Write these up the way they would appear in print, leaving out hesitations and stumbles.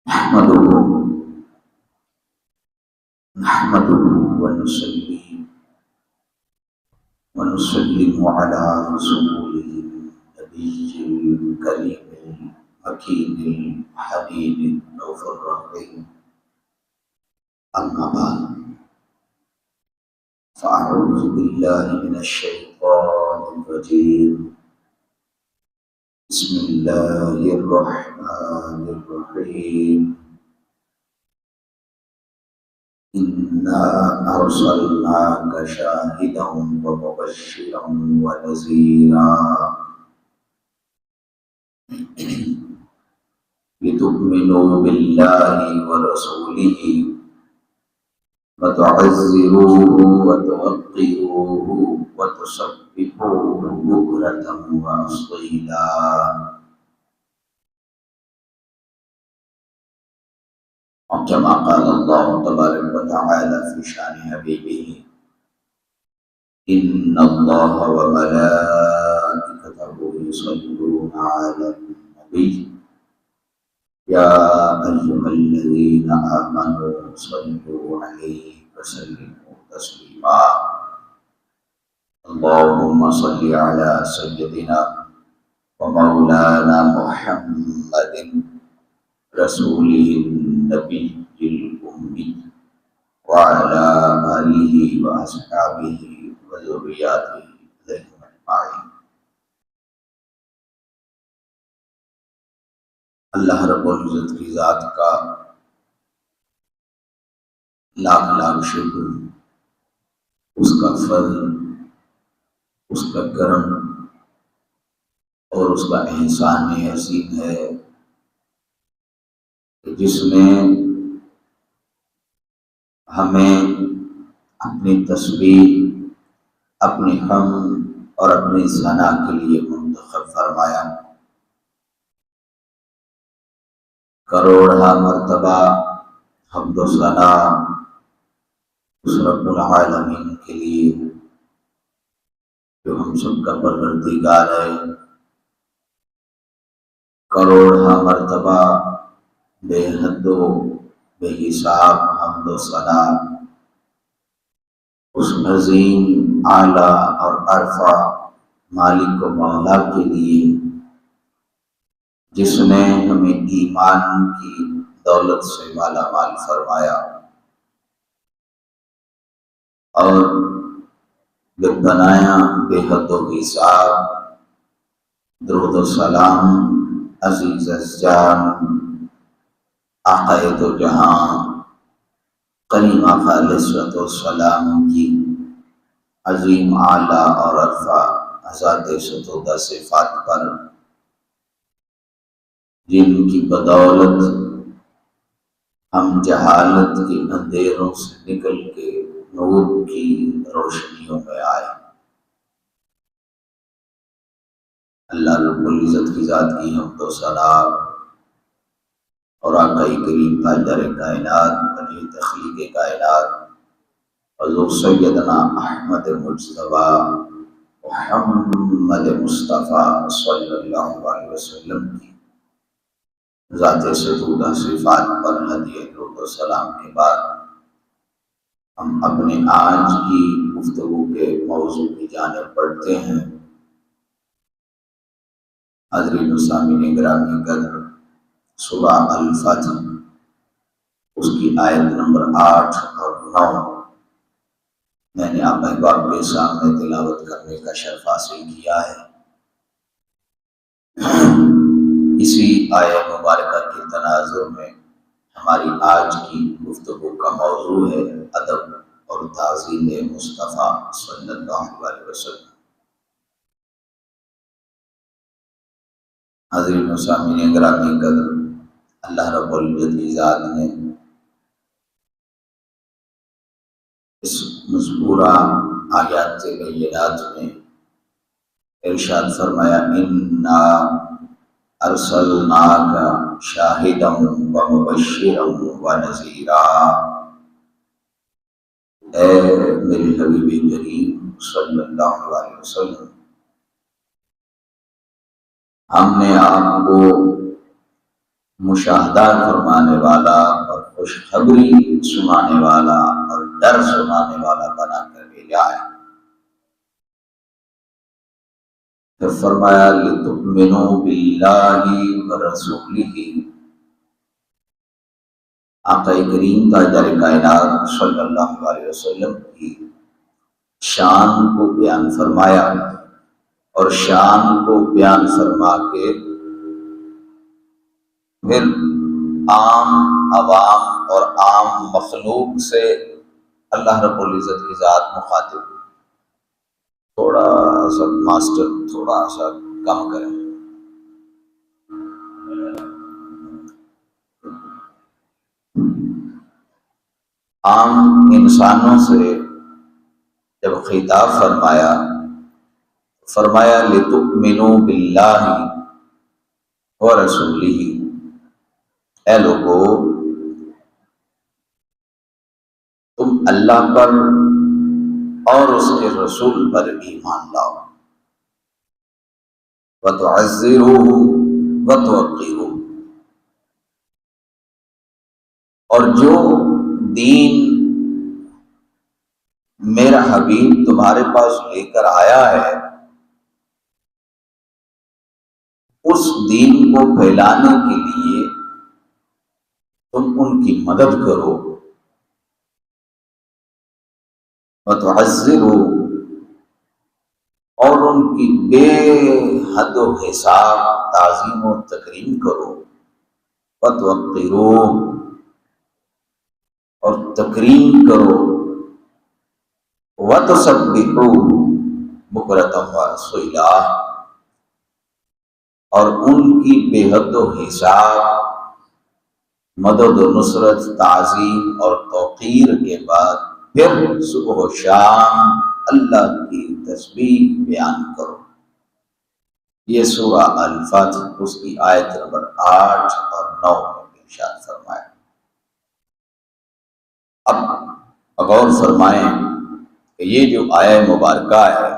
نحمده نحمده ونصلي ونسلم على رسوله النبي الكريم المكين الحبيب الرؤوف الرحيم. أما بعد، فأعوذ بالله من الشيطان الرجيم. بسم الله الرحمن الرحيم. إنا أرسلناك شاهدا ومبشرا ونذيرا لتؤمنوا بالله ورسوله وتعزروه وتوقروه وتسبحوه بكرة وأصيلا. كما قال الله تبارك وتعالى في شأن حبيبه: إن الله وملائكته يصلون على النبي يا أيها الذين آمنوا صلوا عليه وسلموا تسليما. اللهم صل على سيدنا ومولانا محمد رسوله النبي الأمي وعلى آله وأصحابه وذرياته أجمعين. اللہ رب العزت کی ذات کا لاکھ لاکھ شکر، اس کا فضل، اس کا کرم اور اس کا احسان عظیم ہے کہ جس نے ہمیں اپنی تسبیح، اپنی حمد اور اپنی ثنا کے لیے منتخب فرمایا. کروڑا مرتبہ حمد و ثنا اس رب العالمین کے لیے جو ہم سب کا پروردگار ہے. کروڑا مرتبہ بے حد و بے حساب حمد و ثنا اس عظیم اعلیٰ اور عرفہ مالک و مولا کے لیے جس نے ہمیں ایمان کی دولت سے مالا مال فرمایا اور بنایا بے حد و حساب. درود و سلام عزیز الجان آقائے دو جہاں کریمہ خالصۃ و سلام کی عظیم اعلیٰ اور عرفہ ذات ستودہ صفات پر، جن کی بدولت ہم جہالت کے اندھیروں سے نکل کے نور کی روشنیوں میں آئے. اللہ رب العزت کی ذات کی حمد و ثنا اور آقائی کریم تاجدار کائنات ولی تخلیق کائنات حضور سیدنا احمد مجتبیٰ محمد مصطفیٰ صلی اللہ علیہ وسلم کی ذات ستودہ صفات پر ہدیہ درود و سلام کے بعد ہم اپنے آج کی گفتگو کے موضوع کی جانب بڑھتے ہیں. حاضرین و سامعین گرامی قدر، سورہ الفتح اس کی آیت نمبر 8 اور 9 میں نے آپ احباب کے سامنے تلاوت کرنے کا شرف حاصل کیا ہے. اسی آیت مبارکہ کے تناظر میں ہماری آج کی گفتگو کا موضوع ہے ادب اور تعظیم مصطفیٰ صلی اللہ علیہ وسلم. حاضرین و سامعین گرامی قدر، اللہ رب العزت کی ذات نے اس مذکورہ آیات بینات میں ارشاد فرمایا: انا ارسلناک شاہدا ومبشرا ونذیرا. اے میرے حبیب کریم صلی اللہ علیہ وسلم، ہم نے آپ کو مشاہدہ فرمانے والا اور خوشخبری سنانے والا اور ڈر سنانے والا بنا کر بھیجا ہے۔ پھر فرمایا لِتُؤْمِنُوا بِاللَّهِ وَرَسُولِهِ، آقا کریم تاجدار کائنات صلی اللہ علیہ وسلم کی شان کو بیان فرمایا، اور شان کو بیان فرما کے پھر عام عوام اور عام مخلوق سے اللہ رب العزت کی ذات مخاطب ہوئی۔ تھوڑا سا ماسٹر تھوڑا سا کم کریں۔ عام انسانوں سے جب خطاب فرمایا لِتُؤْمِنُوا بِاللَّهِ وَرَسُولِهِ، اے لوگو تم اللہ پر اور اس کے رسول پر ایمان لاؤ، وَتُعَزِّرُوهُ وَتُوَقِّرُوهُ، اور جو دین میرا حبیب تمہارے پاس لے کر آیا ہے اس دین کو پھیلانے کے لیے تم ان کی مدد کرو، وَتُعَزِّرُوا، اور ان کی بے حد و حساب تعظیم و تکریم کرو، وَتُوَقِّرُوا، اور تکریم کرو، وَتُسَبِّحُوا بُكْرَةً وَأَصِيلًا، اور ان کی بے حد و حساب مدد و نصرت، تعظیم اور توقیر کے بعد پھر صبح و شام اللہ کی تسبیح بیان کرو۔ یہ سورہ الفاتح اس کی آیت نمبر 8 اور 9 میں ارشاد فرمایا۔ اب غور فرمائیں کہ یہ جو آیہ مبارکہ ہے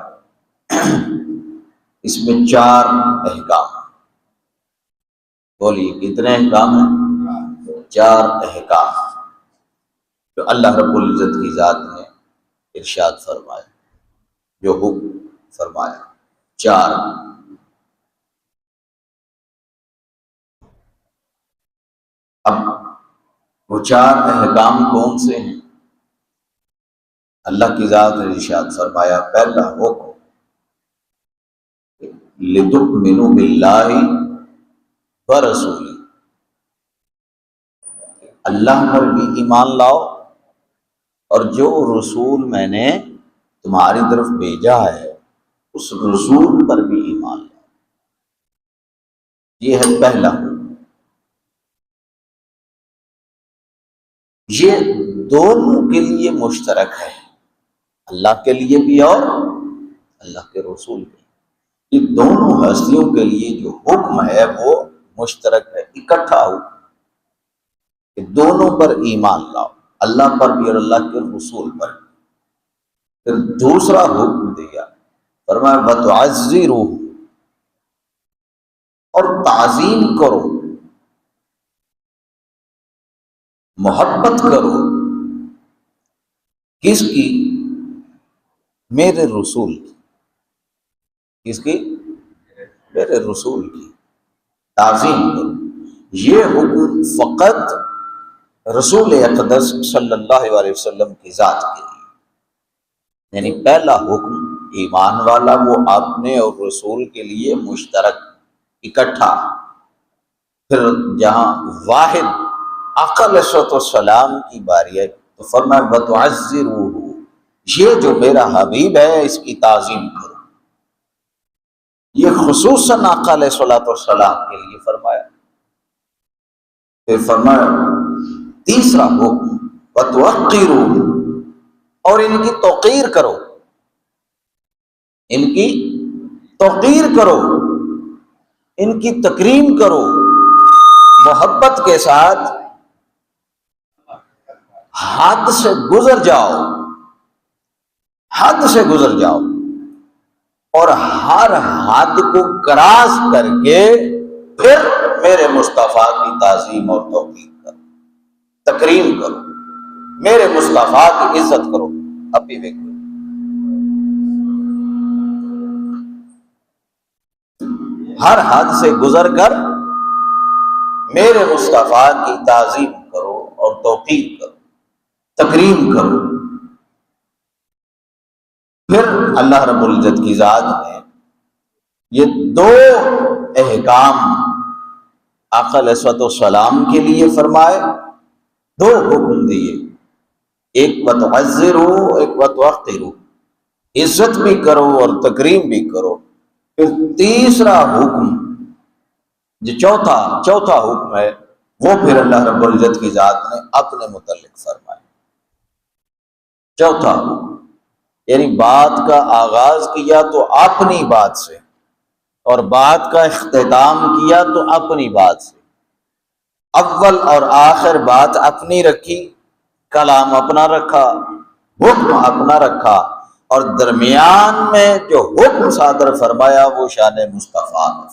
اس میں 4 احکام ہیں۔ بولیے کتنے احکام ہیں؟ 4 احکام جو اللہ رب العزت کی ذات نے ارشاد فرمایا، جو حکم فرمایا 4۔ اب وہ 4 احکام کون سے ہیں؟ اللہ کی ذات نے ارشاد فرمایا، پہلا حکم لِتُؤْمِنُوا بِاللَّهِ وَرَسُولِهِ، اللہ پر بھی ایمان لاؤ اور جو رسول میں نے تمہاری طرف بھیجا ہے اس رسول پر بھی ایمان لاؤ۔ یہ ہے پہلا۔ یہ دونوں کے لیے مشترک ہے، اللہ کے لیے بھی اور اللہ کے رسول بھی۔ یہ دونوں ہستیوں کے لیے جو حکم ہے وہ مشترک ہے، اکٹھا حکم کہ دونوں پر ایمان لاؤ، اللہ پر بھی اور اللہ کے رسول پر بھی۔ پھر دوسرا حکم دیا، فرمایا وَتُعَزِّرُوهُ، اور تعظیم کرو، محبت کرو، کس کی؟ میرے رسول کی۔ کس کی؟ میرے رسول کی تعظیم کرو۔ یہ حکم فقط رسول اقدس صلی اللہ علیہ وسلم کی ذات کے لیے، یعنی پہلا حکم ایمان والا وہ اپنے اور رسول کے لیے مشترک اکٹھا۔ پھر جہاں واحد آقا علیہ الصلوۃ والسلام کی باری ہے تو فرمایا وَتُعَزِّرُوهُ، یہ جو میرا حبیب ہے اس کی تعظیم کرو۔ یہ خصوصاً آقا علیہ الصلوۃ والسلام کے لیے فرمایا۔ پھر فرمایا تیسرا حکم وَتُوَقِّرُوهُ، اور ان کی توقیر کرو، ان کی توقیر کرو، ان کی تکریم کرو، محبت کے ساتھ حد سے گزر جاؤ، حد سے گزر جاؤ، اور ہر حد کو کراس کر کے پھر میرے مصطفیٰ کی تعظیم اور توقیر کرو، تکریم کرو، میرے مصطفیٰ کی عزت کرو۔ اب بھی دیکھو، ہر حد سے گزر کر میرے مصطفیٰ کی تعظیم کرو اور توقیر کرو، تکریم کرو۔ پھر اللہ رب العزت کی ذات نے یہ دو احکام آقا علیہ الصلوۃ والسلام کے لیے فرمائے، دو حکم دیے، ایک وتعزروا، ایک وتوقروا، عزت بھی کرو اور تکریم بھی کرو۔ پھر تیسرا حکم جو چوتھا حکم ہے وہ پھر اللہ رب العزت کی ذات نے اپنے متعلق فرمایا۔ چوتھا حکم یعنی بات کا آغاز کیا تو اپنی بات سے، اور بات کا اختتام کیا تو اپنی بات سے، اول اور آخر بات اپنی رکھی، کلام اپنا رکھا، حکم اپنا رکھا، اور درمیان میں جو حکم صادر فرمایا وہ شان مصطفیٰ نے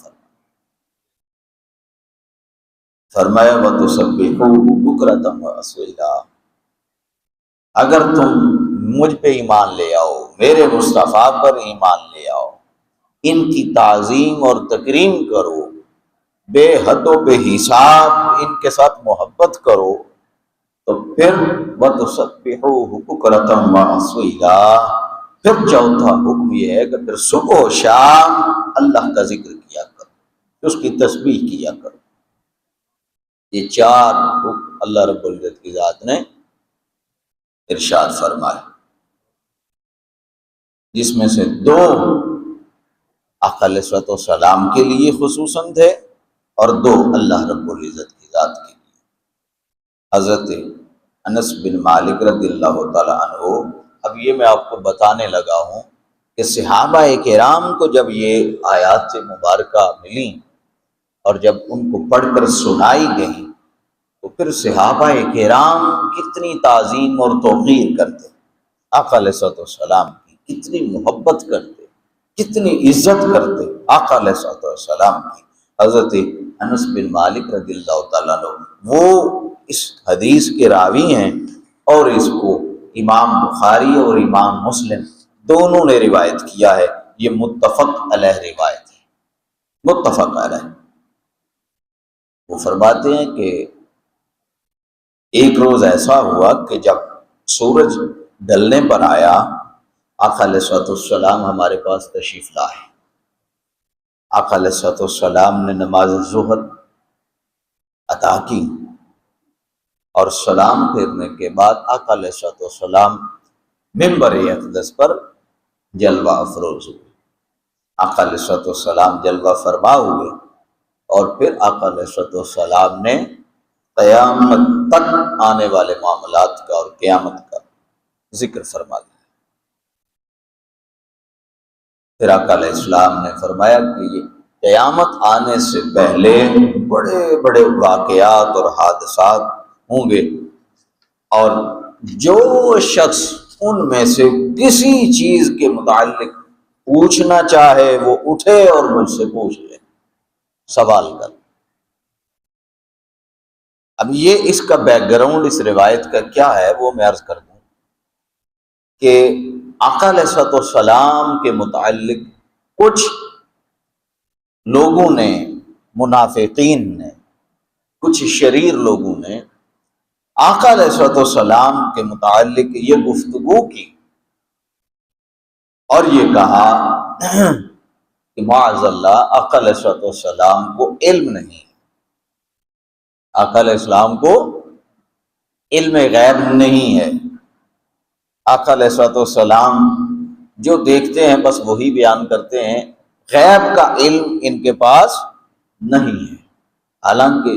فرمایا وَتُسَبِّحُوهُ بُكْرَةً وَأَصِيلًا۔ اگر تم مجھ پہ ایمان لے آؤ، میرے مصطفیٰ پر ایمان لے آؤ، ان کی تعظیم اور تکریم کرو، بے حد و بے حساب ان کے ساتھ محبت کرو، تو پھر وَتُسَبِّحُوهُ بُكْرَةً وَأَصِيلًا۔ پھر چوتھا حکم یہ ہے کہ پھر صبح و شام اللہ کا ذکر کیا کرو، اس کی تسبیح کیا کرو۔ یہ چار حکم اللہ رب العزت کی ذات نے ارشاد فرمائے، جس میں سے دو آقا علیہ الصلوۃ والسلام کے لیے خصوصاً تھے اور دو اللہ رب العزت کی ذات کے لیے۔ حضرت انس بن مالک رضی اللہ تعالی عنہ، اب یہ میں آپ کو بتانے لگا ہوں کہ صحابہ کرام کو جب یہ آیات مبارکہ ملی اور جب ان کو پڑھ کر سنائی گئیں تو پھر صحابہ کرام کتنی تعظیم اور توقیر کرتے، آقا علیہ الصلوۃ والسلام کی کتنی محبت کرتے، کتنی عزت کرتے آقا علیہ الصلوۃ والسلام کی۔ حضرت انس بن مالک رضی اللہ تعالیٰ عنہ وہ اس حدیث کے راوی ہیں، اور اس کو امام بخاری اور امام مسلم دونوں نے روایت کیا ہے۔ یہ متفق علیہ روایت ہے، متفق علیہ۔ وہ فرماتے ہیں کہ ایک روز ایسا ہوا کہ جب سورج ڈھلنے پر آیا، آقا علیہ الصلوۃ والسلام ہمارے پاس تشریف لائے۔ آقا علیہ الصلوۃ والسلام نے نماز ظہر ادا کی، اور سلام پھیرنے کے بعد آقا علیہ الصلوۃ والسلام منبر اقدس پر جلوہ افروز ہوئے۔ آقا علیہ الصلوۃ والسلام جلوہ فرما ہوئے، اور پھر آقا علیہ الصلوۃ والسلام نے قیامت تک آنے والے معاملات کا اور قیامت کا ذکر فرما دیا۔ پھر آقا علیہ السلام نے فرمایا کہ یہ قیامت آنے سے پہلے بڑے بڑے واقعات اور حادثات ہوں گے، اور جو شخص ان میں سے کسی چیز کے متعلق پوچھنا چاہے وہ اٹھے اور مجھ سے پوچھ لے، سوال کر۔ اب یہ اس کا بیک گراؤنڈ اس روایت کا کیا ہے وہ میں عرض کر دوں کہ آقا علیہ الصلوۃ والسلام کے متعلق کچھ لوگوں نے، منافقین نے، کچھ شریر لوگوں نے آقا علیہ الصلوۃ والسلام کے متعلق یہ گفتگو کی اور یہ کہا کہ معاذ اللہ آقا علیہ الصلوۃ والسلام کو علم نہیں، آقا علیہ السلام کو علم غیب نہیں ہے، آقا علیہ الصلوۃ والسلام جو دیکھتے ہیں بس وہی بیان کرتے ہیں، غیب کا علم ان کے پاس نہیں ہے۔ حالانکہ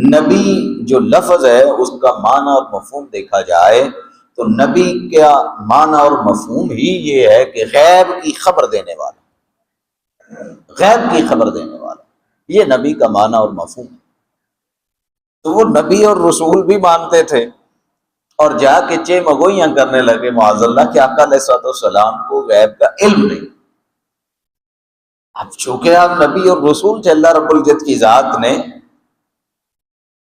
نبی جو لفظ ہے اس کا معنی اور مفہوم دیکھا جائے تو نبی کا معنی اور مفہوم ہی یہ ہے کہ غیب کی خبر دینے والا، غیب کی خبر دینے والا، یہ نبی کا معنی اور مفہوم ہے۔ تو وہ نبی اور رسول بھی مانتے تھے، اور جا کے چے مگوئیاں کرنے لگے معاذ اللہ کہ آقا علیہ الصلوۃ والسلام کو غیب کا علم نہیں۔ اب چونکہ آپ نبی اور رسول تھے، اللہ رب العزت کی ذات نے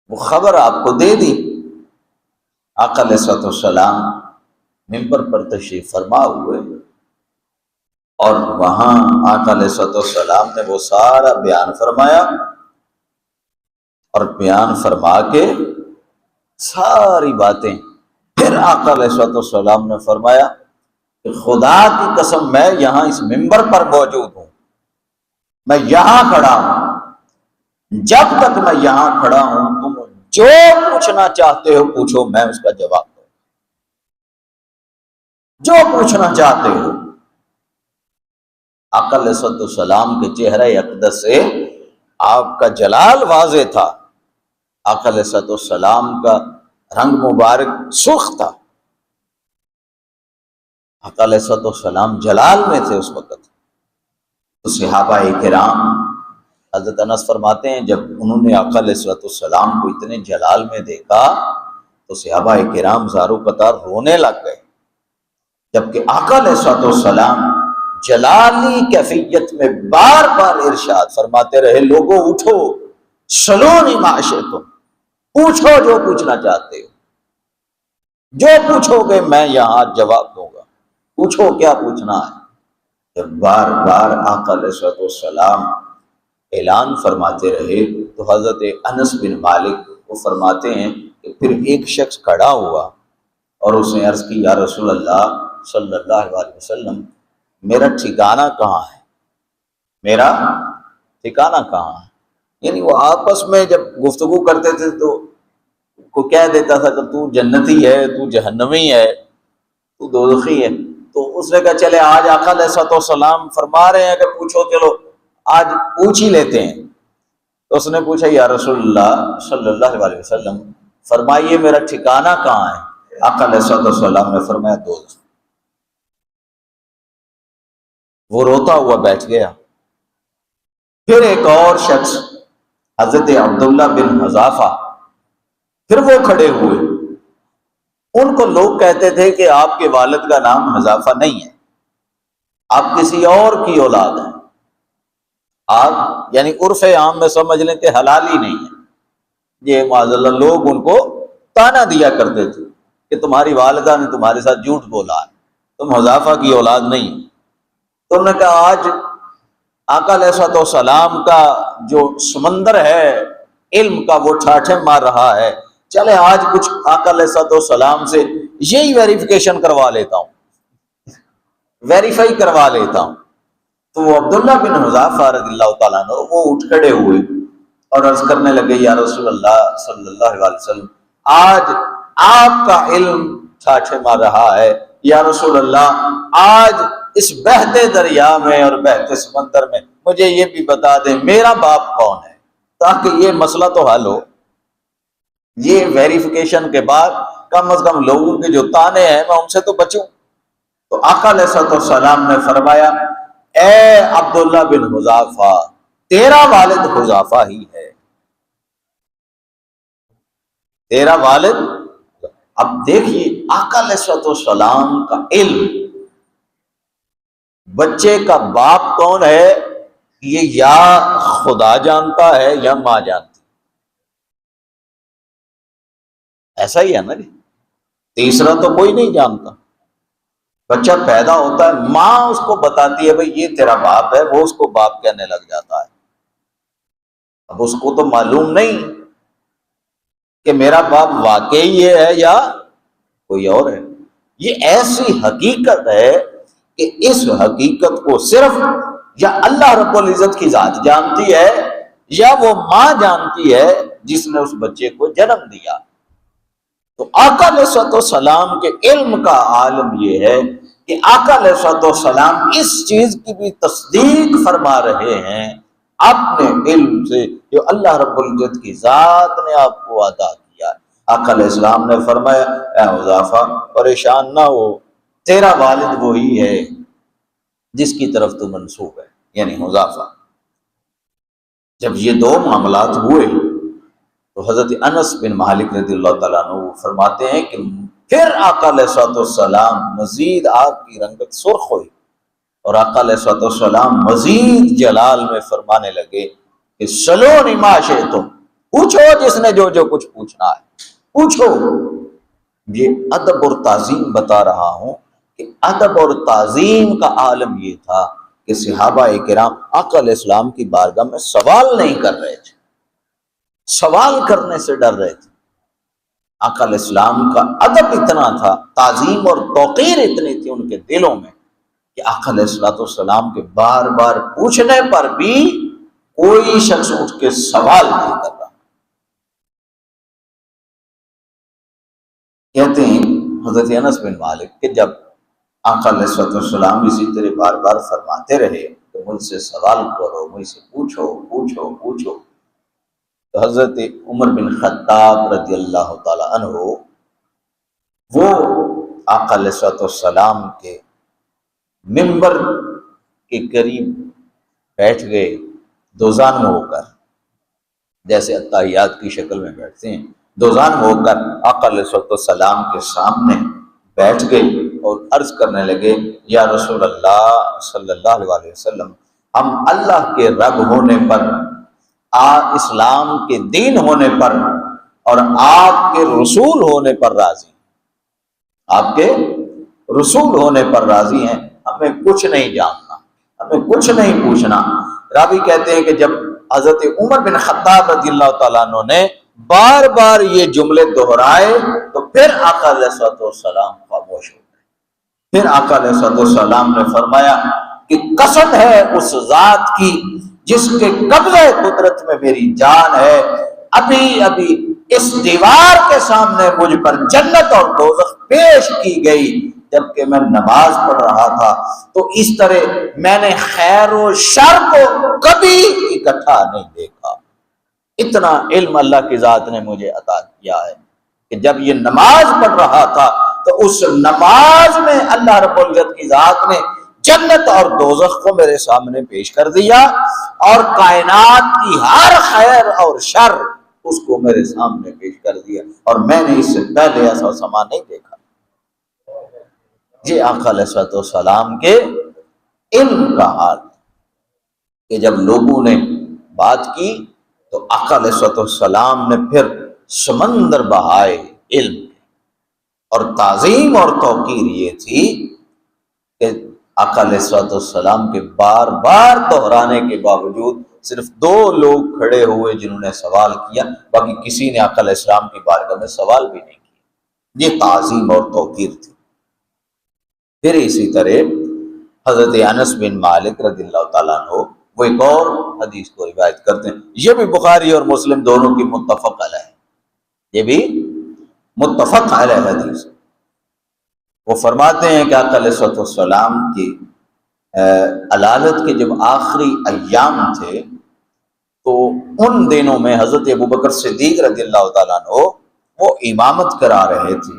وہ خبر آپ کو دے دی۔ آقا علیہ الصلوۃ والسلام منبر پر تشریف فرما ہوئے اور وہاں آقا علیہ الصلوۃ والسلام نے وہ سارا بیان فرمایا، اور بیان فرما کے ساری باتیں پھر آقا علیہ الصلوۃ والسلام نے فرمایا کہ خدا کی قسم میں یہاں اس منبر پر موجود ہوں، میں یہاں کھڑا ہوں، جب تک میں یہاں کھڑا ہوں تم جو پوچھنا چاہتے ہو پوچھو، میں اس کا جواب دوں، جو پوچھنا چاہتے ہو۔ آقا علیہ الصلوۃ والسلام کے چہرہ اقدس سے آپ کا جلال واضح تھا۔ آقا علیہ الصلوۃ والسلام کا رنگ مبارک سرخ تھا۔ آقا علیہ الصلوۃ والسلام جلال میں تھے اس وقت۔ تو صحابہ کرام، حضرت انس فرماتے ہیں جب انہوں نے آقا علیہ الصلوۃ والسلام کو اتنے جلال میں دیکھا تو صحابہ کرام زارو قطار رونے لگ گئے، جبکہ آقا علیہ الصلوۃ والسلام جلالی کیفیت میں بار بار ارشاد فرماتے رہے، لوگوں اٹھو، سلونی ما شئتم، پوچھو جو پوچھنا چاہتے ہو، جو پوچھو گے میں یہاں جواب دوں گا، پوچھو کیا پوچھنا ہے۔ جب بار بار آقا علیہ الصلوۃ والسلام اعلان فرماتے رہے تو حضرت انس بن مالک وہ فرماتے ہیں کہ پھر ایک شخص کھڑا ہوا اور اس نے عرض کی، یا رسول اللہ صلی اللہ علیہ وسلم، میرا ٹھکانہ کہاں ہے، میرا ٹھکانہ کہاں ہے؟ یعنی وہ آپس میں جب گفتگو کرتے تھے تو کو کہہ دیتا تھا کہ تو جنتی ہے، تو جہنمی ہے، تو دوزخی ہے۔ تو اس نے کہا چلے آج آقا علیہ الصلوۃ والسلام فرما رہے ہیں کہ پوچھو، چلو آج پوچھ ہی لیتے ہیں۔ تو اس نے پوچھا، یا رسول اللہ صلی اللہ علیہ وسلم فرمائیے میرا ٹھکانہ کہاں ہے؟ آقا علیہ الصلوۃ والسلام نے فرمایا دوزخ۔ وہ روتا ہوا بیٹھ گیا۔ پھر ایک اور شخص حضرت عبداللہ بن حذافہ، پھر وہ کھڑے ہوئے۔ ان کو لوگ کہتے تھے کہ آپ کے والد کا نام حذافہ نہیں ہے، آپ کسی اور کی اولاد ہیں، آپ یعنی عرف عام میں سمجھ لیں کہ حلال ہی نہیں ہے۔ یہ معاذ اللہ لوگ ان کو تانا دیا کرتے تھے کہ تمہاری والدہ نے تمہارے ساتھ جھوٹ بولا ہے، تم حذافہ کی اولاد نہیں۔ تو انہوں نے کہا آج آقا علیہ الصلوۃ والسلام کا جو سمندر ہے علم کا وہ ٹھاٹھے مار رہا ہے، چلے آج کچھ آقا علیہ الصلوۃ والسلام سے یہی ویریفیکیشن کروا لیتا ہوں، ویریفائی کروا لیتا ہوں۔ تو وہ عبداللہ بن حذافہ رضی اللہ تعالیٰ عنہ وہ اٹھ کھڑے ہوئے اور عرض کرنے لگے، یا رسول اللہ صلی اللہ علیہ وسلم آج آپ کا علم ٹھاٹھے مار رہا ہے، یا رسول اللہ آج اس بہتے دریا میں اور بہتے سمندر میں مجھے یہ بھی بتا دیں میرا باپ کون ہے، تاکہ یہ مسئلہ تو حل ہو۔ یہ ویریفیکیشن کے بعد کم از کم لوگوں کے جو تانے ہیں میں ان سے تو بچوں۔ تو آقا علیہ الصلوۃ والسلام نے فرمایا، اے عبداللہ بن حذافہ، تیرا والد حذافہ ہی ہے، تیرا والد۔ اب دیکھیے آقا علیہ الصلوۃ والسلام کا علم، بچے کا باپ کون ہے یہ یا خدا جانتا ہے یا ماں جانتی، ایسا ہی ہے نا جی، تیسرا تو کوئی نہیں جانتا۔ بچہ پیدا ہوتا ہے، ماں اس کو بتاتی ہے بھئی یہ تیرا باپ ہے، وہ اس کو باپ کہنے لگ جاتا ہے۔ اب اس کو تو معلوم نہیں کہ میرا باپ واقعی یہ ہے یا کوئی اور ہے۔ یہ ایسی حقیقت ہے کہ اس حقیقت کو صرف یا اللہ رب العزت کی ذات جانتی ہے یا وہ ماں جانتی ہے جس نے اس بچے کو جنم دیا۔ تو آقا علیہ الصلوۃ والسلام کے علم کا عالم یہ ہے کہ آقا علیہ الصلوۃ والسلام اس چیز کی بھی تصدیق فرما رہے ہیں اپنے علم سے جو اللہ رب العزت کی ذات نے آپ کو عطا کیا۔ آقا علیہ السلام نے فرمایا، اے حذافہ پریشان نہ ہو، تیرا والد وہی ہے جس کی طرف تو منسوب ہے، یعنی حذافہ۔ جب یہ دو معاملات ہوئے تو حضرت انس بن مالک رضی اللہ تعالیٰ عنہ فرماتے ہیں کہ پھر آقا علیہ الصلوۃ والسلام مزید آپ کی رنگت سرخ ہوئی، اور آقا علیہ الصلوۃ والسلام مزید جلال میں فرمانے لگے کہ سلونی ما شئتم، پوچھو جس نے جو جو کچھ پوچھنا ہے پوچھو۔ یہ ادب اور تعظیم بتا رہا ہوں کہ ادب اور تعظیم کا عالم یہ تھا کہ صحابہ کرام آقا علیہ السلام کی بارگاہ میں سوال نہیں کر رہے تھے، سوال کرنے سے ڈر رہے تھے۔ آقا علیہ السلام کا ادب اتنا تھا، تعظیم اور توقیر اتنی تھی ان کے دلوں میں کہ آقا علیہ السلام کے بار بار پوچھنے پر بھی کوئی شخص اٹھ کے سوال نہیں کر رہا۔ کہتے ہیں حضرت انس بن مالک کہ جب آقا علیہ السلام اسی طرح بار بار فرماتے رہے کہ مجھ سے سوال کرو، مجھ سے پوچھو پوچھو پوچھو، تو حضرت عمر بن خطاب رضی اللہ تعالی عنہ وہ آقا علیہ السلام کے منبر کے قریب بیٹھ گئے، دوزان ہو کر، جیسے اتحیات کی شکل میں بیٹھتے ہیں، دوزان ہو کر آقا علیہ السلام کے سامنے بیٹھ گئے اور عرض کرنے لگے، یا رسول اللہ صلی اللہ علیہ وسلم، ہم اللہ کے رب ہونے پر، اسلام کے دین ہونے پر اور آپ کے رسول ہونے پر راضی ہیں، آپ کے رسول ہونے پر راضی ہیں، ہمیں کچھ نہیں جاننا، ہمیں کچھ نہیں پوچھنا۔ راوی کہتے ہیں کہ جب حضرت عمر بن خطاب رضی اللہ تعالیٰ عنہ نے بار بار یہ جملے دہرائے تو پھر آقا علیہ السلام خاموش ہو گئے۔ پھر آقا علیہ السلام نے فرمایا کہ قسم ہے اس ذات کی جس کے قبضہ قدرت میں میری جان ہے، ابھی ابھی اس دیوار کے سامنے مجھ پر جنت اور دوزخ پیش کی گئی جبکہ میں نماز پڑھ رہا تھا، تو اس طرح میں نے خیر و شر کو کبھی اکٹھا نہیں دیکھا۔ اتنا علم اللہ کی ذات نے مجھے عطا کیا ہے کہ جب یہ نماز پڑھ رہا تھا تو اس نماز میں اللہ رب العزت کی ذات نے جنت اور دوزخ کو میرے سامنے پیش کر دیا، اور کائنات کی ہر خیر اور شر اس کو میرے سامنے پیش کر دیا، اور میں نے اس سے پہلے ایسا سما نہیں دیکھا۔ یہ آقا علیہ السلام کے علم کا حال کہ جب لوگوں نے بات کی تو آقا علیہ السلام نے پھر سمندر بہائے علم، اور تعظیم اور توقیر یہ تھی کہ آقا علیہ السلام کے بار بار دہرانے کے باوجود صرف 2 لوگ کھڑے ہوئے جنہوں نے سوال کیا، باقی کسی نے آقا علیہ السلام کی بارگاہ میں سوال بھی نہیں کیا۔ یہ تعظیم اور توقیر تھی۔ پھر اسی طرح حضرت انس بن مالک رضی اللہ تعالیٰ عنہ وہ ایک اور حدیث کو روایت کرتے ہیں، یہ بھی بخاری اور مسلم دونوں کی متفق علیہ، یہ بھی متفق علیہ حدیث۔ وہ فرماتے ہیں کہ آقا علیہ السلام کی علالت کے جب آخری ایام تھے تو ان دنوں میں حضرت ابوبکر صدیق رضی اللہ تعالیٰ عنہ وہ امامت کرا رہے تھے،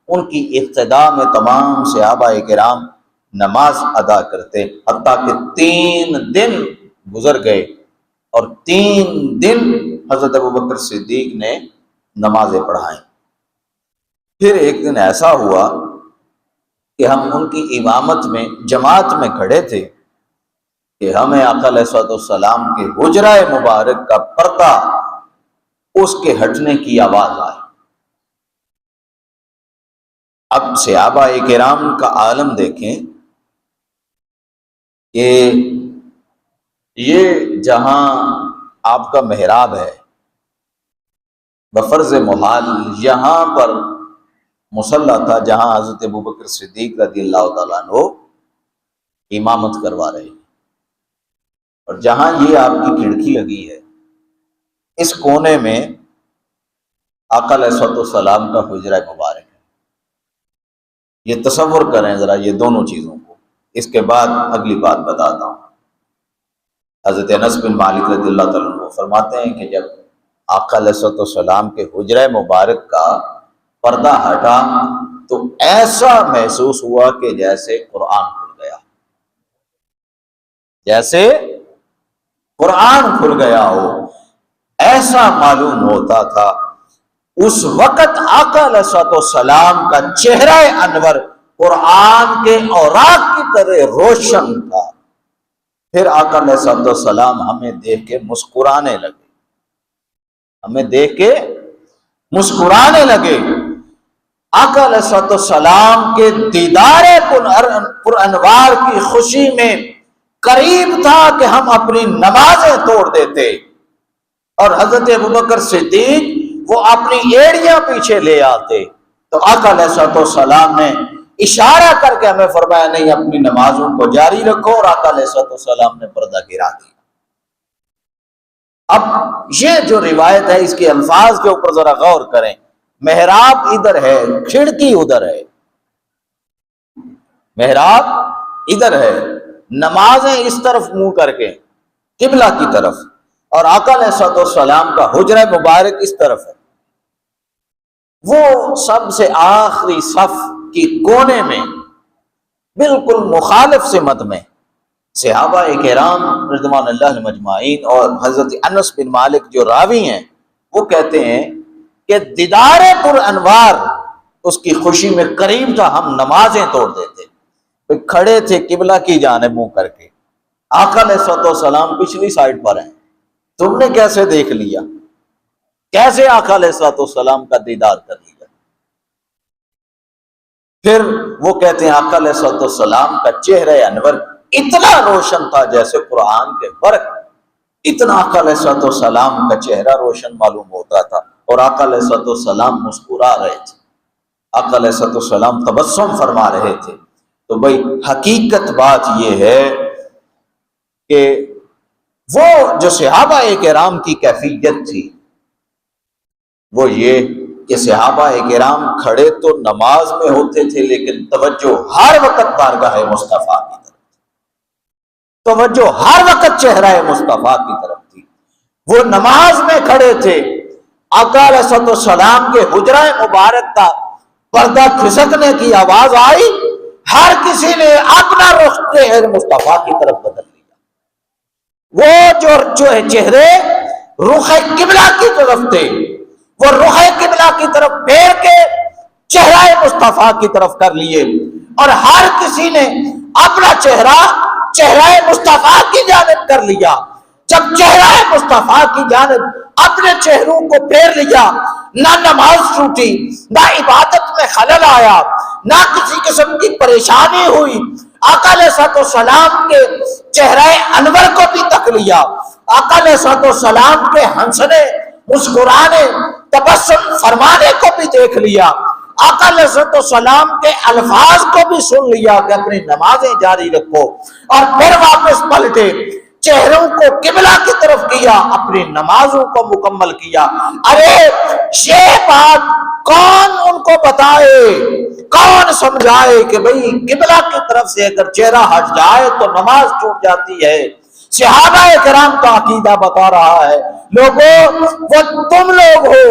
ان کی اقتداء میں تمام صحابہ کرام نماز ادا کرتے، حتیٰ کہ 3 دن گزر گئے اور 3 دن حضرت ابوبکر صدیق نے نمازیں پڑھائیں۔ پھر ایک دن ایسا ہوا کہ ہم ان کی امامت میں جماعت میں کھڑے تھے کہ ہمیں آقا علیہ السلام کے حجرہ مبارک کا پردہ اس کے ہٹنے کی آواز آئی۔ اب صحابہ کرام کا عالم دیکھیں کہ یہ جہاں آپ کا محراب ہے بفرض محال یہاں پر مصلی تھا جہاں حضرت ابوبکر صدیق رضی اللہ تعالیٰ عنہ امامت کروا رہے ہیں، اور جہاں یہ آپ کی کھڑکی لگی ہے اس کونے میں آقا علیہ السلام کا حجرہ مبارک ہے۔ یہ تصور کریں ذرا یہ دونوں چیزوں کو، اس کے بعد اگلی بات بتاتا ہوں۔ حضرت انس بن مالک رضی اللہ تعالیٰ عنہ فرماتے ہیں کہ جب آقا علیہ السلام کے حجرہ مبارک کا پردہ ہٹا تو ایسا محسوس ہوا کہ جیسے قرآن کھل گیا، جیسے قرآن کھل گیا ہو، ایسا معلوم ہوتا تھا۔ اس وقت آقا علیہ السلام کا چہرہ انور قرآن کے اوراق کی طرح روشن تھا۔ پھر آقا علیہ الصلوۃ والسلام ہمیں دیکھ کے مسکرانے لگے، ہمیں دیکھ کے مسکرانے لگے۔ آقا علیہ الصلوۃ والسلام کے دیدار پر انوار کی خوشی میں قریب تھا کہ ہم اپنی نمازیں توڑ دیتے، اور حضرت ابوبکر صدیق وہ اپنی ایڑیاں پیچھے لے آتے، تو آقا علیہ الصلوۃ والسلام نے اشارہ کر کے ہمیں فرمایا نہیں، اپنی نمازوں کو جاری رکھو، اور آقا علیہ الصلوۃ والسلام نے پردہ گرا دیا۔ اب یہ جو روایت ہے اس کے الفاظ کے اوپر ذرا غور کریں۔ محراب ادھر ہے، کھڑکی ادھر ہے، محراب ادھر ہے، نمازیں اس طرف منہ کر کے قبلہ کی طرف، اور آقا علیہ الصلوۃ والسلام کا حجرہ مبارک اس طرف ہے۔ وہ سب سے آخری صف کی کونے میں بالکل مخالف سمت میں صحابہ کرام رضوان اللہ مجمعین اور حضرت انس بن مالک جو راوی ہیں وہ کہتے ہیں کہ دیدار پر انوار اس کی خوشی میں قریب تھا، ہم نمازیں توڑ دیتے، کھڑے تھے قبلہ کی جانب منہ کر کے، آقا علیہ الصلوۃ والسلام پچھلی سائڈ پر ہیں، تم نے کیسے دیکھ لیا، کیسے آقا علیہ الصلوۃ والسلام کا دیدار کر لیا؟ پھر وہ کہتے ہیں آقا علیہ الصلوۃ والسلام کا چہرہ انور اتنا روشن تھا جیسے قرآن کے برق، اتنا آقا علیہ الصلوۃ والسلام کا چہرہ روشن معلوم ہوتا تھا، اور آقا علیہ الصلوۃ والسلام مسکرا رہے تھے، آقا علیہ الصلوۃ والسلام تبسم فرما رہے تھے۔ تو بھائی حقیقت بات یہ ہے کہ وہ جو صحابہ کرام کی کیفیت تھی وہ یہ کہ صحابہ کرام کھڑے تو نماز میں ہوتے تھے لیکن توجہ ہر وقت بارگاہ مصطفیٰ کی طرف تھی، توجہ ہر وقت چہرہ مصطفیٰ کی طرف تھی۔ وہ نماز میں کھڑے تھے، آقا علیہ الصلوۃ والسلام کے حجرہ مبارک کا پردہ کھسکنے کی آواز آئی، ہر کسی نے اپنا رخ چہرہ مصطفیٰ کی طرف بدل لیا۔ وہ جو چہرے رخ قبلہ کی طرف تھے وہ رخ قبلہ کی طرف پھیر کے چہرہ مصطفیٰ کی طرف کر لیے، اور ہر کسی نے اپنا چہرہ مصطفیٰ کی جانب کر لیا۔ جب چہرہ مصطفیٰ کی جانب اپنے چہروں کو پھیر لیا، نہ نماز ٹوٹی، نہ عبادت میں خلل آیا، نہ کسی قسم کی پریشانی ہوئی۔ آقا علیہ الصلوۃ والسلام کے چہرہ انور کو بھی تک لیا، آقا علیہ الصلوۃ والسلام کے ہنسنے، مسکرانے، تبسم فرمانے کو بھی دیکھ لیا، آقا علیہ الصلوۃ والسلام کے الفاظ کو بھی سن لیا کہ اپنی نمازیں جاری رکھو، اور پھر واپس پلٹے، چہروں کو قبلہ کی طرف کیا، اپنی نمازوں کو مکمل کیا۔ ارے یہ بات کون ان کو بتائے، کون سمجھائے کہ بھئی قبلہ کی طرف سے اگر چہرہ ہٹ جائے تو نماز ٹوٹ جاتی ہے؟ صحابہ کرام کا عقیدہ بتا رہا ہے، لوگوں وہ تم لوگ ہو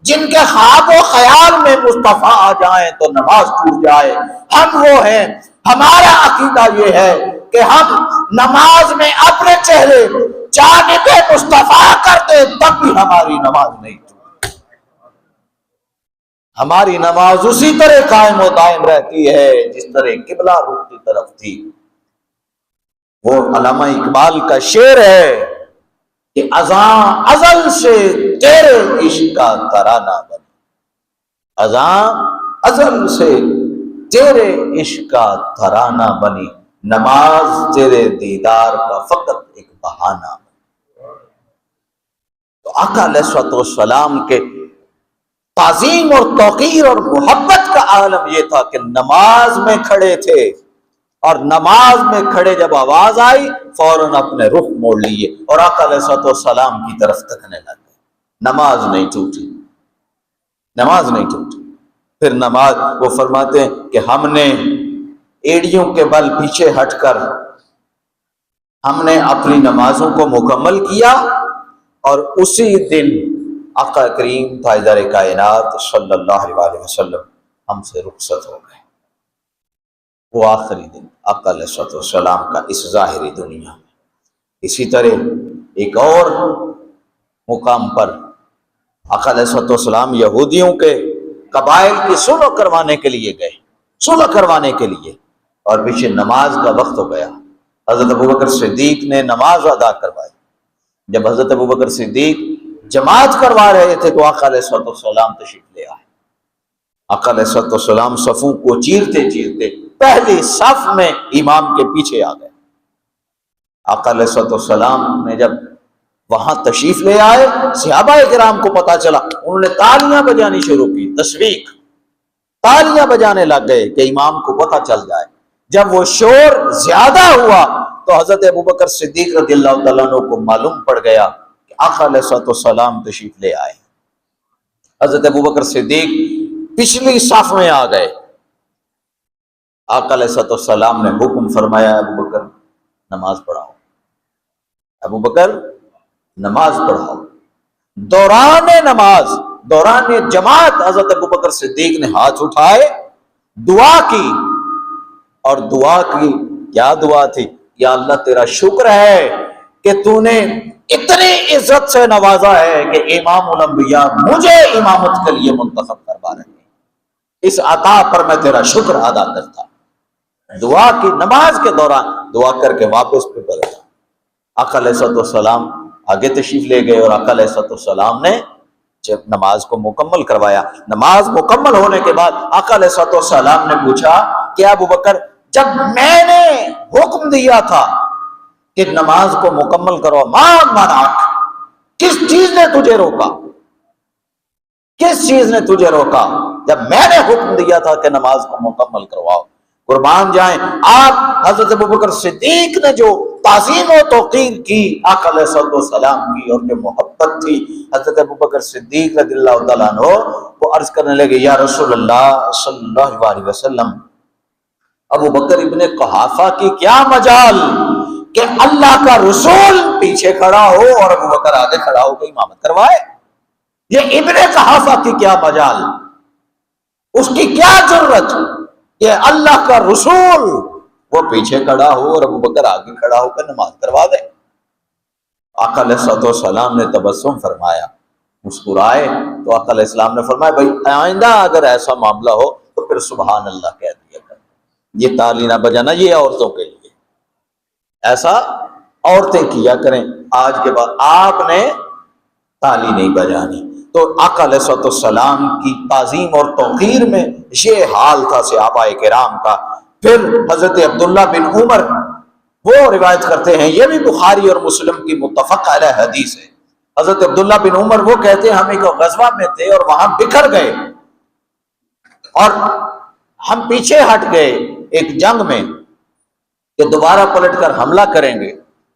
جن کے خواب و خیال میں مصطفیٰ آ جائیں تو نماز ٹوٹ جائے، ہم وہ ہیں، ہمارا عقیدہ یہ ہے کہ ہم نماز میں اپنے چہرے جانب مصطفیٰ کرتے تب بھی ہماری نماز نہیں ٹوٹتی، ہماری نماز اسی طرح قائم و دائم رہتی ہے جس طرح قبلہ رخ کی طرف تھی۔ وہ علامہ اقبال کا شعر ہے کہ ازاں ازل سے تیرے عشق کا ترانہ بنی، ازاں ازل سے تیرے عشق کا ترانہ بنی، نماز تیرے دیدار کا فقط ایک بہانہ بنی۔ تو آقا علیہ الصلوۃ والسلام کے تعظیم اور توقیر اور محبت کا عالم یہ تھا کہ نماز میں کھڑے تھے، اور نماز میں کھڑے جب آواز آئی فوراً اپنے رخ موڑ لیے اور آقا علیہ الصلوۃ والسلام کی طرف تکنے لگے۔ نماز نہیں ٹوٹی، نماز نہیں ٹوٹی۔ پھر نماز وہ فرماتے ہیں کہ ہم نے ایڑیوں کے بل پیچھے ہٹ کر ہم نے اپنی نمازوں کو مکمل کیا، اور اسی دن آقا کریم تاجدار کائنات صلی اللہ علیہ وسلم ہم سے رخصت ہو گئے۔ وہ آخری دن آقا علیہ الصلوۃ والسلام کا اس ظاہری دنیا میں۔ اسی طرح ایک اور مقام پر آقا علیہ الصلوۃ والسلام یہودیوں کے قبائل کی صلح کروانے کے لیے گئے، صلح کروانے کے لیے، اور پیچھے نماز کا وقت ہو گیا۔ حضرت ابوبکر صدیق نے نماز ادا کروائی۔ جب حضرت ابوبکر صدیق جماعت کروا رہے تھے تو آقا علیہ الصلوۃ والسلام تشریف لے آئے۔ آقا علیہ الصلوۃ والسلام صفوں کو چیرتے چیرتے پہلی صف میں امام کے پیچھے آ گئے۔ آقا علیہ الصلوۃ والسلام نے جب وہاں تشریف لے آئے، صحابہ کرام کو پتا چلا، انہوں نے تالیاں بجانی شروع کی، تشویق، تالیاں بجانے لگ گئے کہ امام کو پتا چل جائے۔ جب وہ شور زیادہ ہوا تو حضرت ابوبکر صدیق رضی اللہ تعالیٰ عنہ کو معلوم پڑ گیا کہ آقا علیہ الصلوۃ والسلام تشریف لے آئے۔ حضرت ابوبکر صدیق پچھلی صف میں آ گئے۔ آقا علیہ الصلوۃ والسلام نے حکم فرمایا، ابوبکر نماز پڑھاؤ، ابوبکر نماز پڑھاؤ۔ دوران نماز، دوران جماعت حضرت ابوبکر صدیق نے ہاتھ اٹھائے، دعا کی، اور دعا کی کیا دعا تھی؟ یا اللہ تیرا شکر ہے کہ تو نے اتنی عزت سے نوازا ہے کہ امام الانبیاء مجھے امامت کے لیے منتخب کروا رہے ہیں، اس عطا پر میں تیرا شکر ادا کرتا۔ دعا کی، نماز کے دوران دعا کر کے واپس پہ پڑھا۔ آقا علیہ الصلوۃ والسلام آگے تشریف لے گئے اور آقا علیہ الصلوۃ والسلام نے جب نماز کو مکمل کروایا۔ نماز مکمل ہونے کے بعد آقا علیہ الصلوۃ والسلام نے پوچھا کہ ابوبکر، جب میں نے حکم دیا تھا کہ نماز کو مکمل کرو، ما منعک، کس چیز نے تجھے روکا؟ کس چیز نے تجھے روکا جب میں نے حکم دیا تھا کہ نماز کو مکمل کرواؤ؟ قربان جائیں، آپ حضرت ابوبکر صدیق نے جو تعظیم و توقیر کی آقا علیہ الصلوۃ والسلام کی، اور جو محبت تھی، حضرت ابوبکر صدیق رضی اللہ تعالیٰ عنہ وہ عرض کرنے لگے، یا رسول اللہ صلی اللہ علیہ وسلم، ابو بکر ابن قحافہ کی کیا مجال کہ اللہ کا رسول پیچھے کھڑا ہو اور ابو بکر آگے کھڑا ہو کے امامت کروائے؟ یہ ابن قحافہ کی کیا مجال، اس کی کیا ضرورت کہ اللہ کا رسول وہ پیچھے کھڑا ہو اور ابو بکر آگے کھڑا ہو کر نماز کروا دے؟ آقا علیہ الصلوۃ والسلام نے تبسم فرمایا، مسکرائے تو آقا علیہ السلام نے فرمایا، بھائی آئندہ اگر ایسا معاملہ ہو تو پھر سبحان اللہ کہہ دیا کر، یہ تالی نہ بجانا، یہ عورتوں کے لیے، ایسا عورتیں کیا کریں، آج کے بعد آپ نے تالی نہیں بجانی۔ تو آقا علیہ الصلوۃ والسلام کی تعظیم اور توقیر میں یہ حال تھا صحابہ کرام کا۔ پھر حضرت عبداللہ بن عمر وہ روایت کرتے ہیں، یہ بھی بخاری اور مسلم کی متفق علیہ حدیث ہے۔ حضرت عبداللہ بن عمر وہ کہتے ہیں، ہم ایک غزوہ میں تھے اور وہاں بکھر گئے اور ہم پیچھے ہٹ گئے ایک جنگ میں کہ دوبارہ پلٹ کر حملہ کریں گے،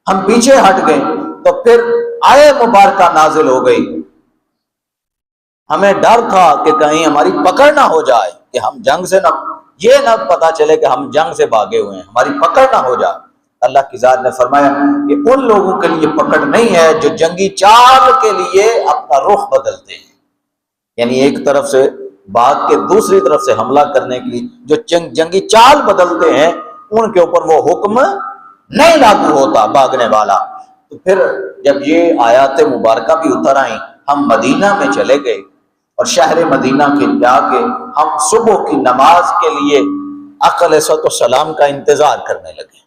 ہم پیچھے ہٹ گئے تو پھر آیت مبارکہ نازل ہو گئی، ہمیں ڈر تھا کہ کہیں ہماری پکڑ نہ ہو جائے، کہ ہم جنگ سے یہ نہ پتا چلے کہ ہم جنگ سے بھاگے ہوئے ہیں، ہماری پکڑ نہ ہو جائے۔ اللہ کی ذات نے فرمایا کہ ان لوگوں کے لیے پکڑ نہیں ہے جو جنگی چال کے لیے اپنا رخ بدلتے ہیں، یعنی ایک طرف سے بھاگ کے دوسری طرف سے حملہ کرنے کے لیے جو جنگی چال بدلتے ہیں، ان کے اوپر وہ حکم نہیں لاگو ہوتا بھاگنے والا۔ تو پھر جب یہ آیات مبارکہ بھی اتر آئیں، ہم مدینہ میں چلے گئے اور شہر مدینہ کے جا کے ہم صبح کی نماز کے لیے آقا علیہ الصلوۃ والسلام کا انتظار کرنے لگے۔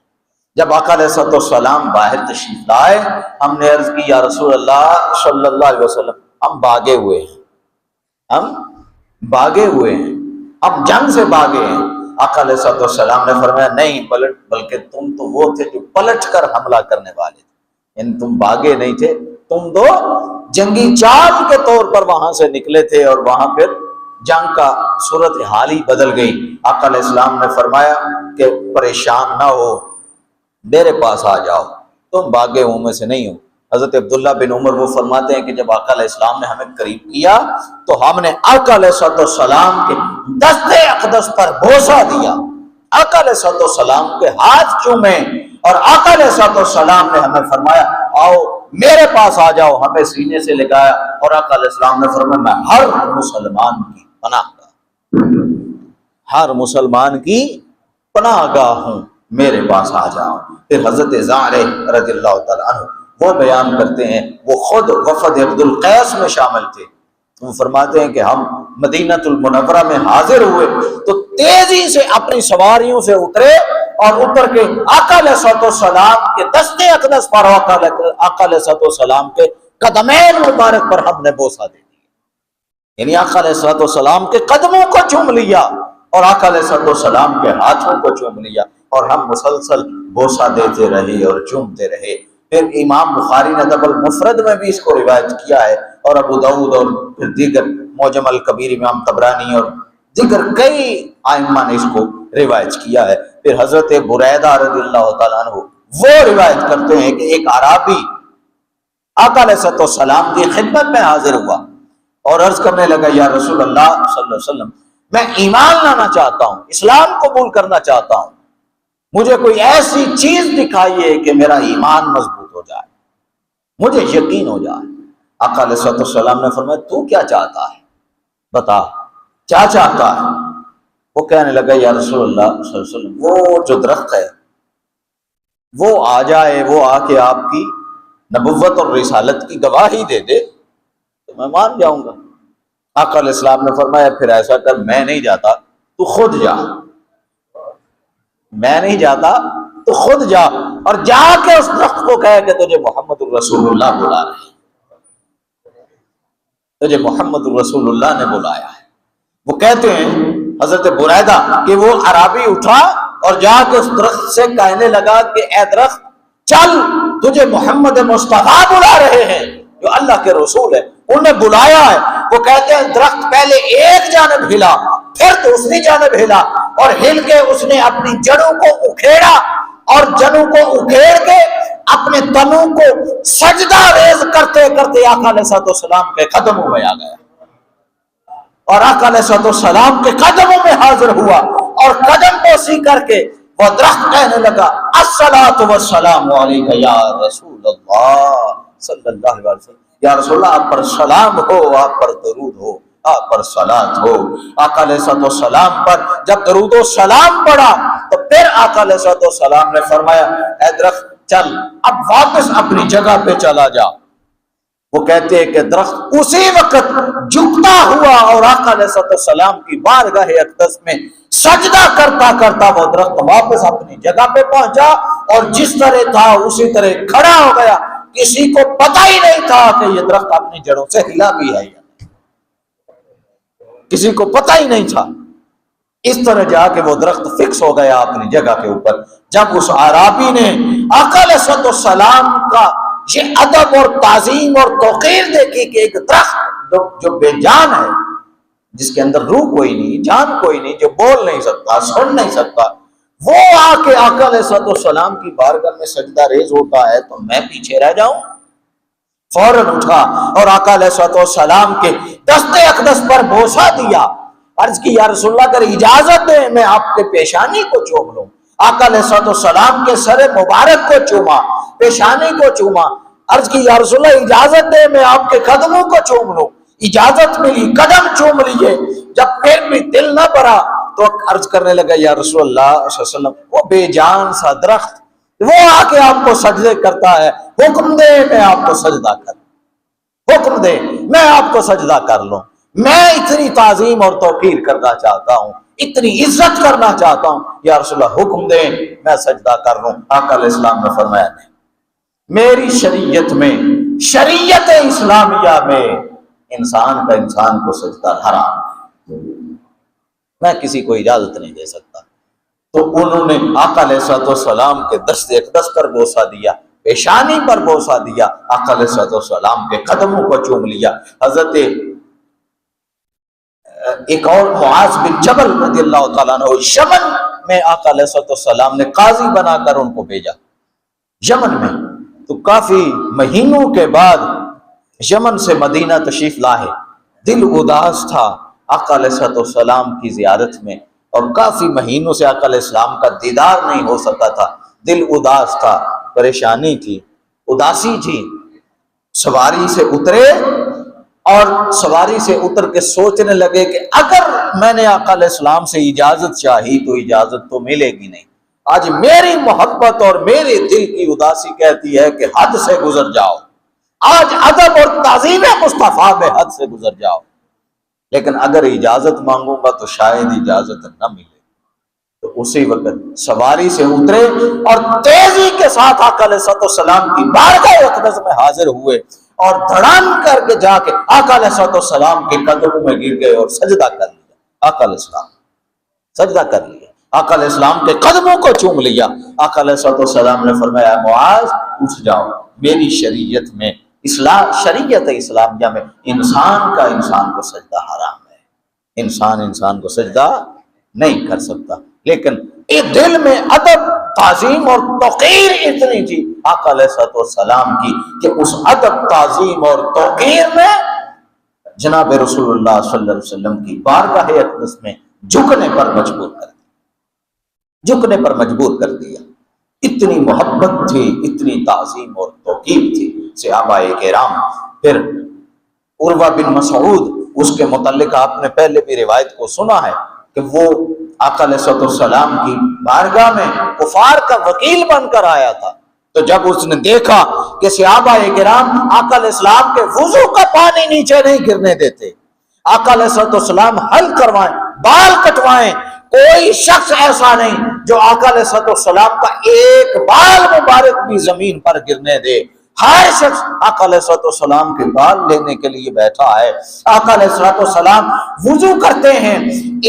جب آقا علیہ الصلوۃ والسلام باہر تشریف لائے، ہم نے عرض کی، یا رسول اللہ صلی اللہ علیہ وسلم، ہم بھاگے ہوئے ہیں، ہم بھاگے ہوئے ہیں، ہم جنگ سے بھاگے ہیں۔ آقا علیہ الصلوۃ والسلام نے فرمایا، نہیں بلکہ تم تو وہ تھے جو پلٹ کر حملہ کرنے والے تھے، یعنی تم بھاگے نہیں تھے، تم تو جنگی چال کے طور پر وہاں سے نکلے تھے، اور وہاں پھر جنگ کا صورت حال ہی بدل گئی۔ آقا علیہ السلام نے فرمایا کہ پریشان نہ ہو، میرے پاس آ جاؤ، تم بھاگے ہوں میں سے نہیں ہو۔ حضرت عبداللہ بن عمر وہ فرماتے ہیں کہ جب آقا علیہ السلام نے ہمیں قریب کیا تو ہم نے آقا علیہ السلام کے دست اقدس پر بوسہ دیا، آقا علیہ السلام کے ہاتھ چومے، اور آقا علیہ السلام نے ہمیں فرمایا، آؤ میرے پاس آ جاؤ، ہمیں سینے سے لگایا، اور آقا علیہ السلام نے فرمایا، میں ہر مسلمان کی پناہ گاہ، ہر مسلمان کی پناہ گاہ ہوں، میرے پاس آ جاؤ۔ پھر حضرت زارع رضی اللہ تعالیٰ عنہ وہ بیان کرتے ہیں، وہ خود وفد عبد القیس میں شامل تھے، وہ فرماتے ہیں کہ ہم مدینہ المنورہ میں حاضر ہوئے تو تیزی سے اپنی سواریوں سے اترے اور اتر کے آقا علیہ الصلوۃ والسلام کے دستے اقدس پر آقا علیہ الصلوۃ والسلام کے قدمین مبارک پر ہم نے بوسہ دے دیا، یعنی آقا علیہ الصلوۃ والسلام کے قدموں کو چوم لیا اور آقا علیہ الصلوۃ والسلام کے ہاتھوں کو چوم لیا، اور ہم مسلسل بوسہ دیتے رہے اور چومتے رہے۔ پھر امام بخاری نے ادب المفرد میں بھی اس کو روایت کیا ہے، اور ابو داؤد اور پھر دیگر معجم الکبیر امام طبرانی اور دیگر کئی ائمہ نے اس کو روایت کیا ہے۔ پھر حضرت بریدہ رضی اللہ تعالیٰ عنہ وہ روایت کرتے ہیں کہ ایک اعرابی آقا علیہ الصلوۃ والسلام کی خدمت میں حاضر ہوا اور عرض کرنے لگا، یا رسول اللہ صلی اللہ علیہ وسلم، میں ایمان لانا چاہتا ہوں، اسلام قبول کرنا چاہتا ہوں، مجھے کوئی ایسی چیز دکھائیے کہ میرا ایمان مضبوط ہو جائے، مجھے یقین ہو جائے۔ آقا علیہ الصلوۃ والسلام نے فرمایا، تو کیا چاہتا ہے، بتا کیا چاہتا ہے؟ وہ کہنے لگا، یا رسول اللہ صلی اللہ علیہ وسلم، وہ جو درخت ہے وہ آ جائے، وہ آ کے آپ کی نبوت اور رسالت کی گواہی دے دے تو میں مان جاؤں گا۔ آقا علیہ السلام نے فرمایا، پھر ایسا کر، میں نہیں جاتا، تو خود جا، میں نہیں جاتا تو خود جا، اور جا کے اس درخت کو کہے کہ تجھے محمد الرسول اللہ بلا رہے ہیں، تجھے محمد الرسول اللہ نے بلایا ہے۔ وہ کہتے ہیں حضرت بریدہ کہ وہ اعرابی اٹھا اور جا کے اس درخت سے کہنے لگا کہ اے درخت چل، تجھے محمد مصطفیٰ بلا رہے ہیں جو اللہ کے رسول ہے، انہیں بلایا ہے۔ وہ کہتے ہیں درخت پہلے ایک جانب ہلا، پھر دوسری جانب ہلا، اور ہل کے اس نے اپنی جڑوں کو اکھیڑا، اور جڑوں کو اکھیڑ کے اپنے تنوں کو سجدہ ریز کرتے کرتے آقا علیہ الصلوۃ والسلام کے قدموں میں آ گیا، اور آقا علیہ الصلوۃ والسلام کے قدموں میں حاضر ہوا، اور قدم بوسی کر کے وہ درخت کہنے لگا، الصلاۃ والسلام علیک یا رسول اللہ صلی اللہ علیہ وسلم، یا رسول اللہ آپ پر سلام ہو، آپ پر درود ہو، آپ پر صلات ہو۔ آقا علیہ الصلوۃ والسلام پر جب درود و سلام پڑا تو پھر آقا علیہ الصلوۃ والسلام نے فرمایا، اے درخت چل، اب واپس اپنی جگہ پہ چلا جا۔ وہ کہتے ہیں کہ درخت اسی وقت جھکتا ہوا اور آقا علیہ الصلوۃ والسلام کی بارگاہ اقدس میں سجدہ کرتا کرتا وہ درخت واپس اپنی جگہ پہ پہنچا، اور جس طرح تھا اسی طرح کھڑا ہو گیا، کسی کو پتہ ہی نہیں تھا کہ یہ درخت اپنی جڑوں سے ہلا بھی ہے یا نہیں، کسی کو پتہ ہی نہیں تھا۔ اس طرح جا کے وہ درخت فکس ہو گیا اپنی جگہ کے اوپر۔ جب اس اعرابی نے آقا علیہ الصلوۃ والسلام کا یہ ادب اور تعظیم اور توقیر دیکھی کہ ایک درخت جو بے جان ہے، جس کے اندر روح کوئی نہیں، جان کوئی نہیں، جو بول نہیں سکتا، سن نہیں سکتا، وہ آ کے آقا علیہ الصلوۃ والسلام کی بارگاہ میں سجدہ ریز ہوتا ہے تو میں پیچھے رہ جاؤں؟ فوراً اٹھا اور آقا علیہ الصلوۃ والسلام کے دست اقدس پر بوسہ دیا، عرض کی، یا رسول اللہ اگر اجازت دیں میں آپ کے پیشانی کو چوم لوں۔ آقا علیہ الصلوۃ والسلام کے سر مبارک کو چوما، پیشانی کو چوما، عرض کی، یا رسول اللہ اجازت دیں میں آپ کے قدموں کو چوم لوں۔ اجازت ملی، قدم چوم لیے۔ جب پھر بھی دل نہ بھرا تو عرض کرنے لگا، یا رسول اللہ صلی اللہ علیہ وسلم، وہ بے جان سا درخت وہ آ کے آپ کو سجدے کرتا ہے، حکم دے میں آپ کو سجدہ کروں، حکم دے میں آپ کو سجدہ کر لوں۔ میں اتنی تعظیم اور توقیر کرنا چاہتا ہوں، اتنی عزت کرنا چاہتا ہوں، یا رسول اللہ حکم دیں میں سجدہ کر لوں۔ آقا علیہ السلام نے فرمایا، نہیں، میری شریعت میں، شریعت اسلامیہ میں انسان کا انسان کو سجدہ حرام ہے، میں کسی کو اجازت نہیں دے سکتا۔ تو انہوں نے آقا علیہ الصلوۃ والسلام کے دست اقدس پر بوسہ دیا، پیشانی پر بوسہ دیا، آقا علیہ الصلوۃ والسلام کے قدموں کو چوم لیا۔ حضرت ایک اور معاذ بن جبل رضی اللہ تعالیٰ عنہ یمن میں آقا علیہ الصلوۃ والسلام نے قاضی بنا کر ان کو بھیجا یمن میں، تو کافی مہینوں کے بعد یمن سے مدینہ تشریف لائے، دل اداس تھا آقا علیہ الصلوۃ والسلام کی زیارت میں، اور کافی مہینوں سے آقا علیہ السلام کا دیدار نہیں ہو سکا تھا، دل اداس تھا، پریشانی تھی، اداسی تھی۔ سواری سے اترے اور سواری سے اتر کے سوچنے لگے کہ اگر میں نے آقا علیہ السلام سے اجازت چاہی تو اجازت تو ملے گی نہیں، آج میری محبت اور میرے دل کی اداسی کہتی ہے کہ حد سے گزر جاؤ، آج ادب اور تعظیم مصطفیٰ میں حد سے گزر جاؤ۔ لیکن اگر اجازت مانگوں گا تو شاید اجازت نہ ملے۔ تو اسی وقت سواری سے اترے اور تیزی کے ساتھ آقا علیہ السلام کی بارگاہ اقدس میں حاضر ہوئے اور دھڑام کر کے جا کے آقا علیہ السلام کے قدموں میں گر گئے اور سجدہ کر لیا۔ آقا علیہ السلام سجدہ کر لیا، آقا علیہ السلام کے قدموں کو چوم لیا۔ آقا علیہ السلام نے فرمایا معاذ اٹھ جاؤ، میری شریعت میں شریعت اسلامیہ میں انسان کو سجدہ حرام ہے، انسان کو سجدہ نہیں کر سکتا۔ لیکن ایک دل میں ادب، تعظیم اور توقیر اتنی تھی آقا علیہ السلام کی کہ اس ادب، تعظیم اور توقیر میں جناب رسول اللہ صلی اللہ علیہ وسلم کی بارگاہ اقدس میں جھکنے پر مجبور کر دیا۔ اتنی محبت تھی، اتنی تعظیم اور توقیر تھی صحابہ کرام۔ پھر عروہ بن مسعود، اس کے متعلق آپ نے پہلے بھی روایت کو سنا ہے کہ وہ آقا علیہ السلام کی بارگاہ میں کفار کا وکیل بن کر آیا تھا۔ تو جب اس نے دیکھا کہ صحابہ کرام آقا علیہ السلام کے وضو کا پانی نیچے نہیں گرنے دیتے، آقا علیہ السلام حل کروائیں، بال کٹوائیں، کوئی شخص ایسا نہیں جو آقا علیہ السلام کا ایک بال مبارک بھی زمین پر گرنے دے، ہر شخص آقا علیہ السلام کے بال لینے کے لیے بیٹھا ہے۔ آقا علیہ السلام وضو کرتے ہیں،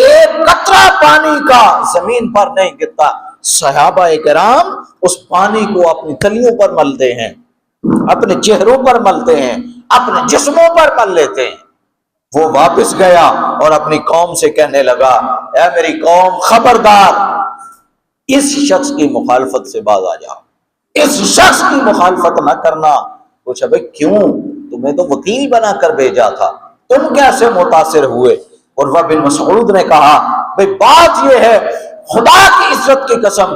ایک قطرہ پانی کا زمین پر نہیں گرتا، صحابہ کرام اس پانی کو اپنی تلیوں پر ملتے ہیں، اپنے چہروں پر ملتے ہیں، اپنے جسموں پر مل لیتے ہیں۔ وہ واپس گیا اور اپنی قوم سے کہنے لگا، اے میری قوم، خبردار، اس شخص کی مخالفت سے باز آ جاؤ، اس شخص کی مخالفت نہ کرنا۔ پوچھا بھائی کیوں؟ تمہیں تو وکیل بنا کر بھیجا تھا، تم کیسے متاثر ہوئے؟ عروہ بن مسعود نے کہا بھائی بات یہ ہے، خدا کی عزت کی قسم،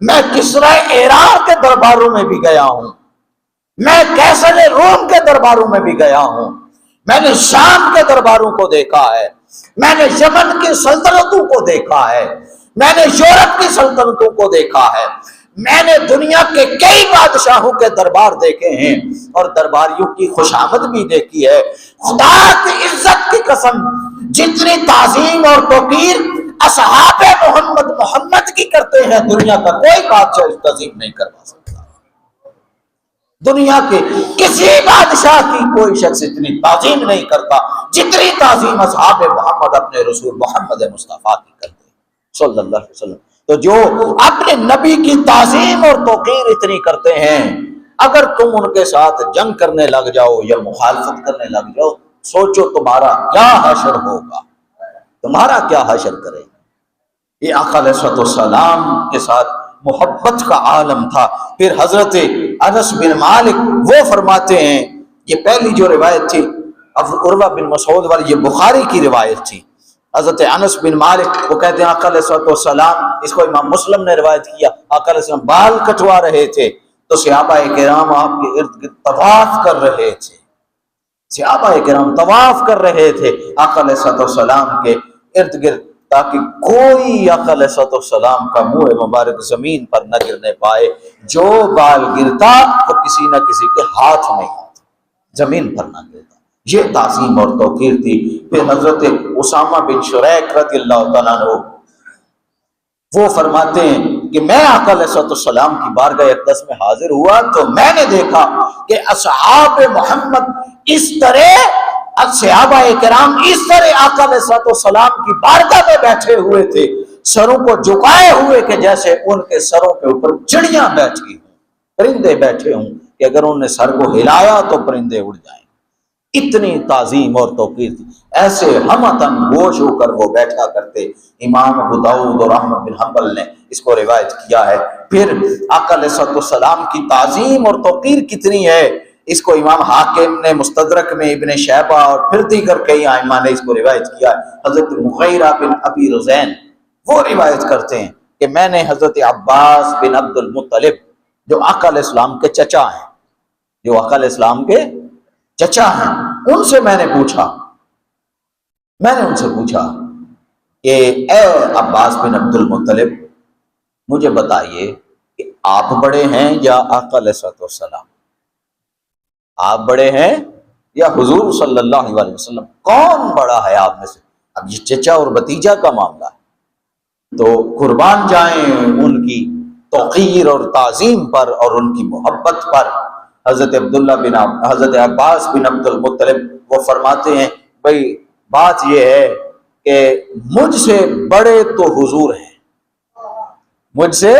میں کسرا ایران کے درباروں میں بھی گیا ہوں، میں کیسر روم کے درباروں میں بھی گیا ہوں، میں نے شام کے درباروں کو دیکھا ہے، میں نے یمن کی سلطنتوں کو دیکھا ہے، میں نے یورپ کی سلطنتوں کو دیکھا ہے، میں نے دنیا کے کئی بادشاہوں کے دربار دیکھے ہیں اور درباریوں کی خوشامد بھی دیکھی ہے۔ خدا کی عزت کی قسم، جتنی تعظیم اور توقیر اصحاب محمد کی کرتے ہیں، دنیا کا کوئی بادشاہ اس تعظیم نہیں کروا سکتا۔ دنیا کے کسی بادشاہ کی کوئی شخص اتنی تعظیم نہیں کرتا جتنی تعظیم اصحاب محمد اپنے رسول محمد مصطفیٰ کی کرتے ہیں صلی اللہ علیہ وسلم۔ تو جو اپنے نبی کی تعظیم اور توقیر اتنی کرتے ہیں، اگر تم ان کے ساتھ جنگ کرنے لگ جاؤ یا مخالفت کرنے لگ جاؤ، سوچو تمہارا کیا حشر ہوگا، تمہارا کیا حشر کرے۔ یہ آقا علیہ السلام کے ساتھ محبت کا عالم تھا۔ پھر حضرت انس بن مالک وہ فرماتے ہیں، یہ پہلی جو روایت تھی اب عروہ بن مسعود والی، یہ بخاری کی روایت تھی۔ حضرت انس بن مالک وہ کہتے ہیں آقا علیہ السلام، اس کو امام مسلم نے روایت کیا، آقا علیہ السلام بال کٹوا رہے تھے تو صحابہ کرام آپ کے ارد گرد طواف کر رہے تھے، صحابہ کرام طواف کر رہے تھے آقا علیہ السلام کے ارد گرد، تاکہ کوئی آقا علیہ السلام کا منہ مبارک زمین پر نہ گرنے پائے، جو بال گرتا وہ کسی نہ کسی کے ہاتھ میں آتا، زمین پر نہ گرتا۔ یہ تعظیم اور توقیر تھی۔ پھر حضرت اسامہ بن شریک رضی اللہ تعالیٰ عنہ وہ فرماتے ہیں کہ میں آقا علیہ السلام کی بارگاہ اقدس میں حاضر ہوا تو میں نے دیکھا کہ اصحاب محمد اس طرح، صحابہ کرام اس طرح آقا علیہ السلام کی بارگاہ میں بیٹھے ہوئے تھے، سروں کو جھکائے ہوئے کہ جیسے ان کے سروں کے اوپر چڑیاں بیٹھی ہوں، پرندے بیٹھے ہوں کہ اگر انہوں نے سر کو ہلایا تو پرندے اڑ جائیں۔ اتنی تعظیم اور توقیر تھی، ایسے ہمتن گوش ہو کر وہ بیٹھا کرتے۔ امام ابو داؤد اور احمد بن حنبل نے اس کو روایت کیا ہے۔ پھر آقا علیہ السلام کی تعظیم اور توقیر کتنی ہے، اس کو امام حاکم نے مستدرک میں، ابن شیبہ اور پھر دیگر کئی ائمہ نے اس کو روایت کیا ہے۔ حضرت مغیرہ بن ابی رزین وہ روایت کرتے ہیں کہ میں نے حضرت عباس بن عبد المطلب جو آقا علیہ السلام کے چچا ہیں، جو آقا علیہ السلام کے چچا ہیں، ان سے میں نے ان سے پوچھا کہ اے عباس بن عبد المطلب، مجھے بتائیے کہ آپ بڑے ہیں یا آقا علیہ السلام؟ آپ بڑے ہیں یا حضور صلی اللہ علیہ وسلم کون بڑا ہے آپ میں سے؟ اب یہ چچا اور بھتیجا کا معاملہ ہے، تو قربان جائیں ان کی توقیر اور تعظیم پر اور ان کی محبت پر۔ حضرت عباس بن عبد المطلب وہ فرماتے ہیں بھئی بات یہ ہے کہ مجھ سے بڑے تو حضور ہیں، مجھ سے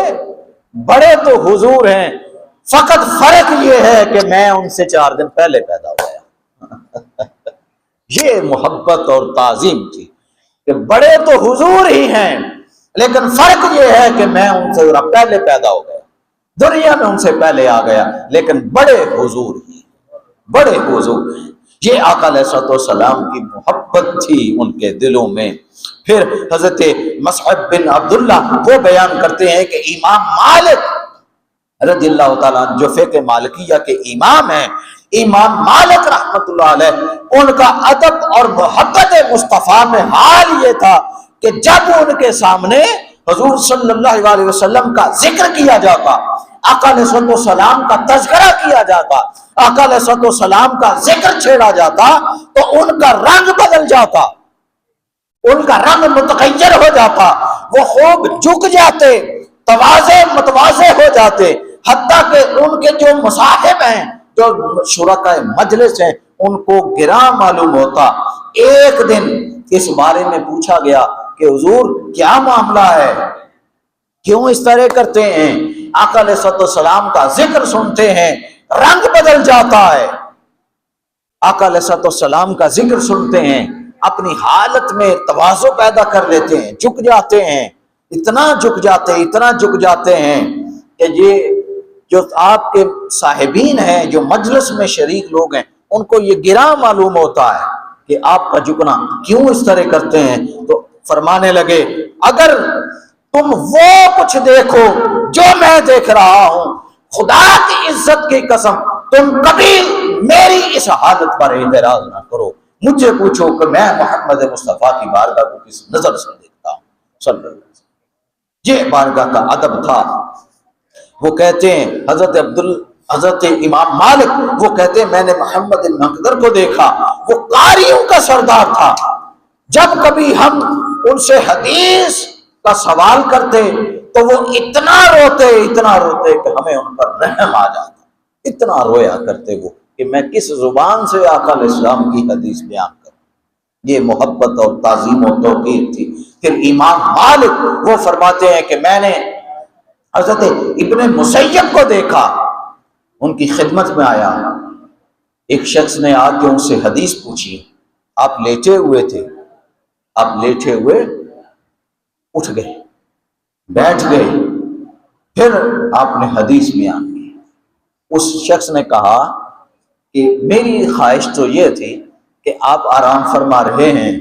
بڑے تو حضور ہیں، فقط فرق یہ ہے کہ میں ان سے 4 دن پہلے پیدا ہو گیا۔ یہ محبت اور تعظیم تھی کہ بڑے تو حضور ہی ہیں، لیکن فرق یہ ہے کہ میں ان سے ذرا پہلے پیدا ہو گیا، دنیا میں ان سے پہلے آ گیا، لیکن بڑے حضور ہی، بڑے حضور ہیں۔ یہ آقا علیہ الصلوۃ والسلام کی محبت تھی ان کے دلوں میں۔ پھر حضرت مصعب بن عبداللہ وہ بیان کرتے ہیں کہ امام مالک رضی اللہ تعالیٰ جو فقہ مالکیہ کے امام ہیں، امام مالک رحمت اللہ علیہ، ان کا ادب اور محبت مصطفیٰ میں حال یہ تھا کہ جب ان کے سامنے حضور صلی اللہ علیہ وسلم کا ذکر کیا جاتا، آقا علیہ الصلوۃ والسلام کا تذکرہ کیا جاتا، آقا علیہ الصلوۃ والسلام کا ذکر چھیڑا جاتا تو ان کا رنگ بدل جاتا، ان کا رنگ متغیر ہو جاتا، وہ خوب جھک جاتے، تواضع متواضع ہو جاتے، حتیٰ کہ ان کے جو مصاحب ہیں، جو شرکاء مجلس ہیں، ان کو گراں معلوم ہوتا۔ ایک دن اس بارے میں پوچھا گیا کہ حضور کیا معاملہ ہے، کیوں اس طرح کرتے ہیں؟ آقا علیہ السلام کا ذکر سنتے ہیں رنگ بدل جاتا ہے، آقا علیہ السلام کا ذکر سنتے ہیں اپنی حالت میں تواضع پیدا کر لیتے ہیں، جھک جاتے ہیں، اتنا جھک جاتے ہیں کہ یہ جو آپ کے صاحبین ہیں، جو مجلس میں شریک لوگ ہیں، ان کو یہ گراں معلوم ہوتا ہے کہ آپ کا جھکنا کیوں اس طرح کرتے ہیں۔ تو فرمانے لگے اگر تم وہ کچھ دیکھو جو میں دیکھ رہا ہوں، خدا کی عزت کی قسم تم کبھی میری اس حالت پر اعتراض نہ کرو، مجھے پوچھو کہ میں محمد مصطفیٰ کی بارگاہ کو کس نظر سے دیکھتا ہوں صلی اللہ علیہ وسلم۔ یہ بارگاہ کا ادب تھا۔ وہ کہتے ہیں حضرت امام مالک وہ کہتے ہیں میں نے محمد المقدر کو دیکھا، وہ قاریوں کا سردار تھا، جب کبھی ہم ان سے حدیث کا سوال کرتے تو وہ اتنا روتے کہ ہمیں ان پر رحم آ جاتا، اتنا رویا کرتے وہ کہ میں کس زبان سے آقا علیہ السلام کی حدیث بیان کروں۔ یہ محبت اور تعظیم و توقیر تھی۔ پھر امام مالک وہ فرماتے ہیں کہ میں نے حضرت ابن مسیب کو دیکھا، ان کی خدمت میں آیا، ایک شخص نے آ کے ان سے حدیث پوچھی، آپ لیٹے ہوئے تھے، آپ لیٹے ہوئے اٹھ گئے، بیٹھ گئے، پھر آپ نے حدیث بیان کی۔ اس شخص نے کہا کہ میری خواہش تو یہ تھی کہ آپ آرام فرما رہے ہیں،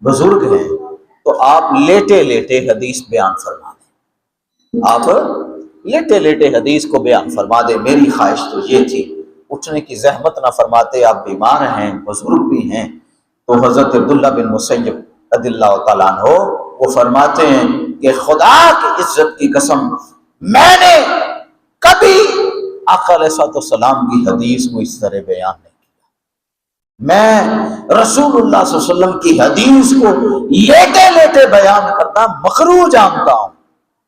بزرگ ہیں، تو آپ لیٹے لیٹے حدیث بیان فرما دیں، آپ لیٹے لیٹے حدیث کو بیان فرما دیں، میری خواہش تو یہ تھی، اٹھنے کی زحمت نہ فرماتے، آپ بیمار ہیں، بزرگ بھی ہیں۔ تو حضرت عبداللہ بن مسیب رضی اللہ تعالیٰ عنہ وہ فرماتے ہیں کہ خدا کی عزت کی قسم میں نے کبھی آقا علیہ السلام کی حدیث کو اس طرح بیان نہیں کیا، میں رسول اللہ صلی اللہ علیہ وسلم کی حدیث کو لیٹے لیٹے بیان کرتا مکروہ جانتا ہوں،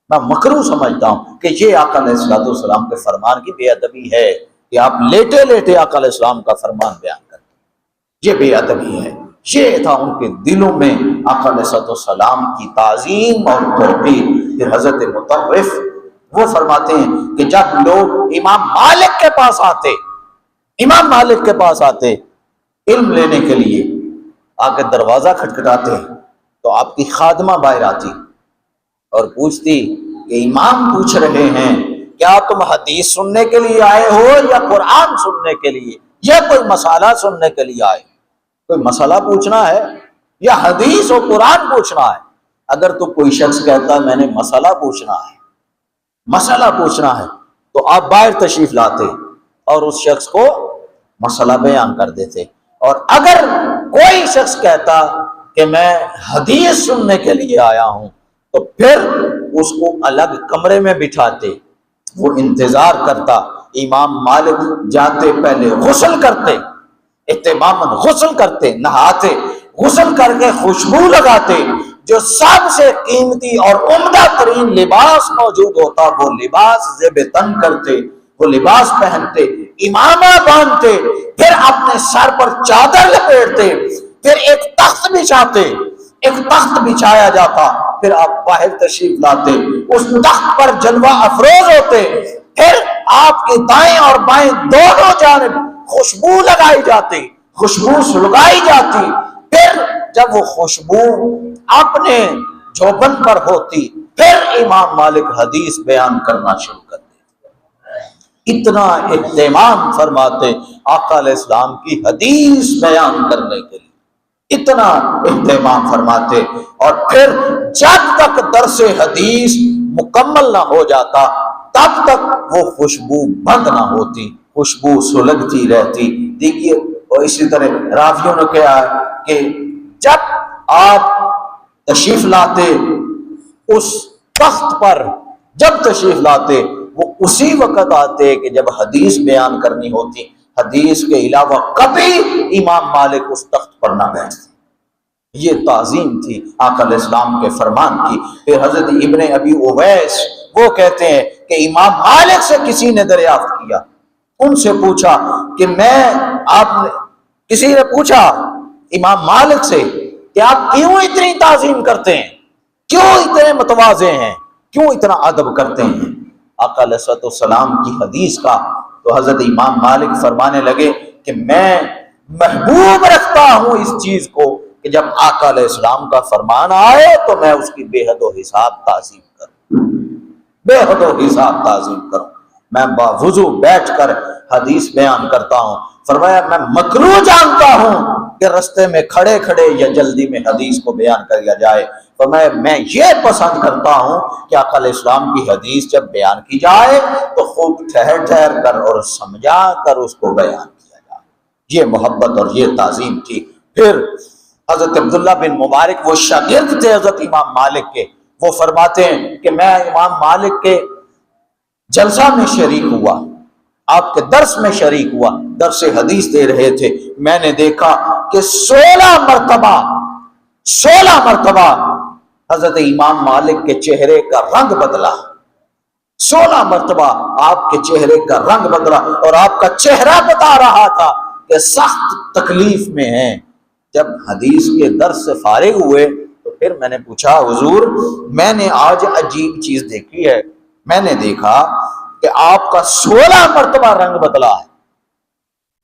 میں مکروہ سمجھتا ہوں کہ یہ آقا علیہ السلام کے فرمان کی بے ادبی ہے کہ آپ لیٹے لیٹے آقا علیہ السلام کا فرمان بیان کرتے، یہ بے ادبی ہے۔ یہ تھا ان کے دلوں میں آقا علیہ السلام کی تعظیم اور توقیر۔ پھر حضرت مطرف وہ فرماتے ہیں کہ جب لوگ امام مالک کے پاس آتے علم لینے کے لیے، آ کے دروازہ کھٹکھٹاتے تو آپ کی خادمہ باہر آتی اور پوچھتی کہ امام پوچھ رہے ہیں کیا تم حدیث سننے کے لیے آئے ہو یا قرآن سننے کے لیے یا کوئی مسئلہ سننے کے لیے آئے؟ کوئی مسئلہ پوچھنا ہے یا حدیث و قرآن پوچھنا ہے؟ اگر تو کوئی شخص کہتا میں نے مسئلہ پوچھنا ہے تو آپ باہر تشریف لاتے اور اس شخص کو مسئلہ بیان کر دیتے، اور اگر کوئی شخص کہتا کہ میں حدیث سننے کے لیے آیا ہوں تو پھر اس کو الگ کمرے میں بٹھاتے، وہ انتظار کرتا، امام مالک جاتے پہلے غسل کرتے، اہتماماً غسل کرتے، نہاتے، غسل کر کے خوشبو لگاتے، جو سب سے قیمتی اور عمدہ ترین لباس موجود ہوتا وہ لباس زیب تن کرتے، وہ لباس پہنتے، امامہ باندھتے، پھر اپنے سر پر چادر لپیٹتے، پھر ایک تخت بچھاتے، ایک تخت بچھایا جاتا، پھر آپ باہر تشریف لاتے، اس تخت پر جلوہ افروز ہوتے، پھر آپ کے دائیں اور بائیں دونوں جانب خوشبو لگائی جاتی، خوشبو سلگائی جاتی، پھر جب وہ خوشبو اپنے جوبن پر ہوتی پھر امام مالک حدیث بیان کرنا شروع کرتے۔ اتنا اہتمام فرماتے آقا علیہ السلام کی حدیث بیان کرنے کے لیے، اتنا اہتمام فرماتے، اور پھر جب تک درس حدیث مکمل نہ ہو جاتا تب تک وہ خوشبو بند نہ ہوتی، خوشبو سلگتی رہتی۔ دیکھیے، اور اسی طرح راویوں نے کہا کہ جب آپ تشریف لاتے اس تخت پر، جب تشریف لاتے وہ اسی وقت آتے کہ جب حدیث بیان کرنی ہوتی، حدیث کے علاوہ کبھی امام مالک اس تخت پر نہ بیٹھتے۔ یہ تعظیم تھی آقا علیہ السلام کے فرمان کی۔ پھر حضرت ابن ابی اویس وہ کہتے ہیں کہ امام مالک سے کسی نے دریافت کیا، ان سے پوچھا کہ کسی نے پوچھا امام مالک سے کہ آپ کیوں اتنی تعظیم کرتے ہیں، کیوں اتنے متواضع ہیں، کیوں اتنا ادب کرتے ہیں آقا علیہ السلام کی حدیث کا؟ تو حضرت امام مالک فرمانے لگے کہ میں محبوب رکھتا ہوں اس چیز کو کہ جب آقا علیہ السلام کا فرمان آئے تو میں اس کی بے حد و حساب تعظیم کروں، بے حد و حساب تعظیم کروں، میں باوضو بیٹھ کر حدیث بیان کرتا ہوں۔ فرمایا میں مکروہ جانتا ہوں کہ رستے میں کھڑے کھڑے یا جلدی میں حدیث کو بیان کیا جائے، فرمایا میں یہ پسند کرتا ہوں کہ آقا علیہ السلام کی حدیث جب بیان کی جائے تو خوب ٹھہر ٹھہر کر اور سمجھا کر اس کو بیان کیا جائے۔ یہ محبت اور یہ تعظیم تھی۔ پھر حضرت عبداللہ بن مبارک وہ شاگرد تھے حضرت امام مالک کے، وہ فرماتے ہیں کہ میں امام مالک کے جلسہ میں شریک ہوا، آپ کے درس میں شریک ہوا، درس حدیث دے رہے تھے، میں نے دیکھا کہ 16 مرتبہ حضرت امام مالک کے چہرے کا رنگ بدلا، 16 مرتبہ آپ کے چہرے کا رنگ بدلا، اور آپ کا چہرہ بتا رہا تھا کہ سخت تکلیف میں ہیں۔ جب حدیث کے درس سے فارغ ہوئے تو پھر میں نے پوچھا حضور میں نے آج عجیب چیز دیکھی ہے، میں نے دیکھا کہ آپ کا 16 مرتبہ رنگ بدلا ہے،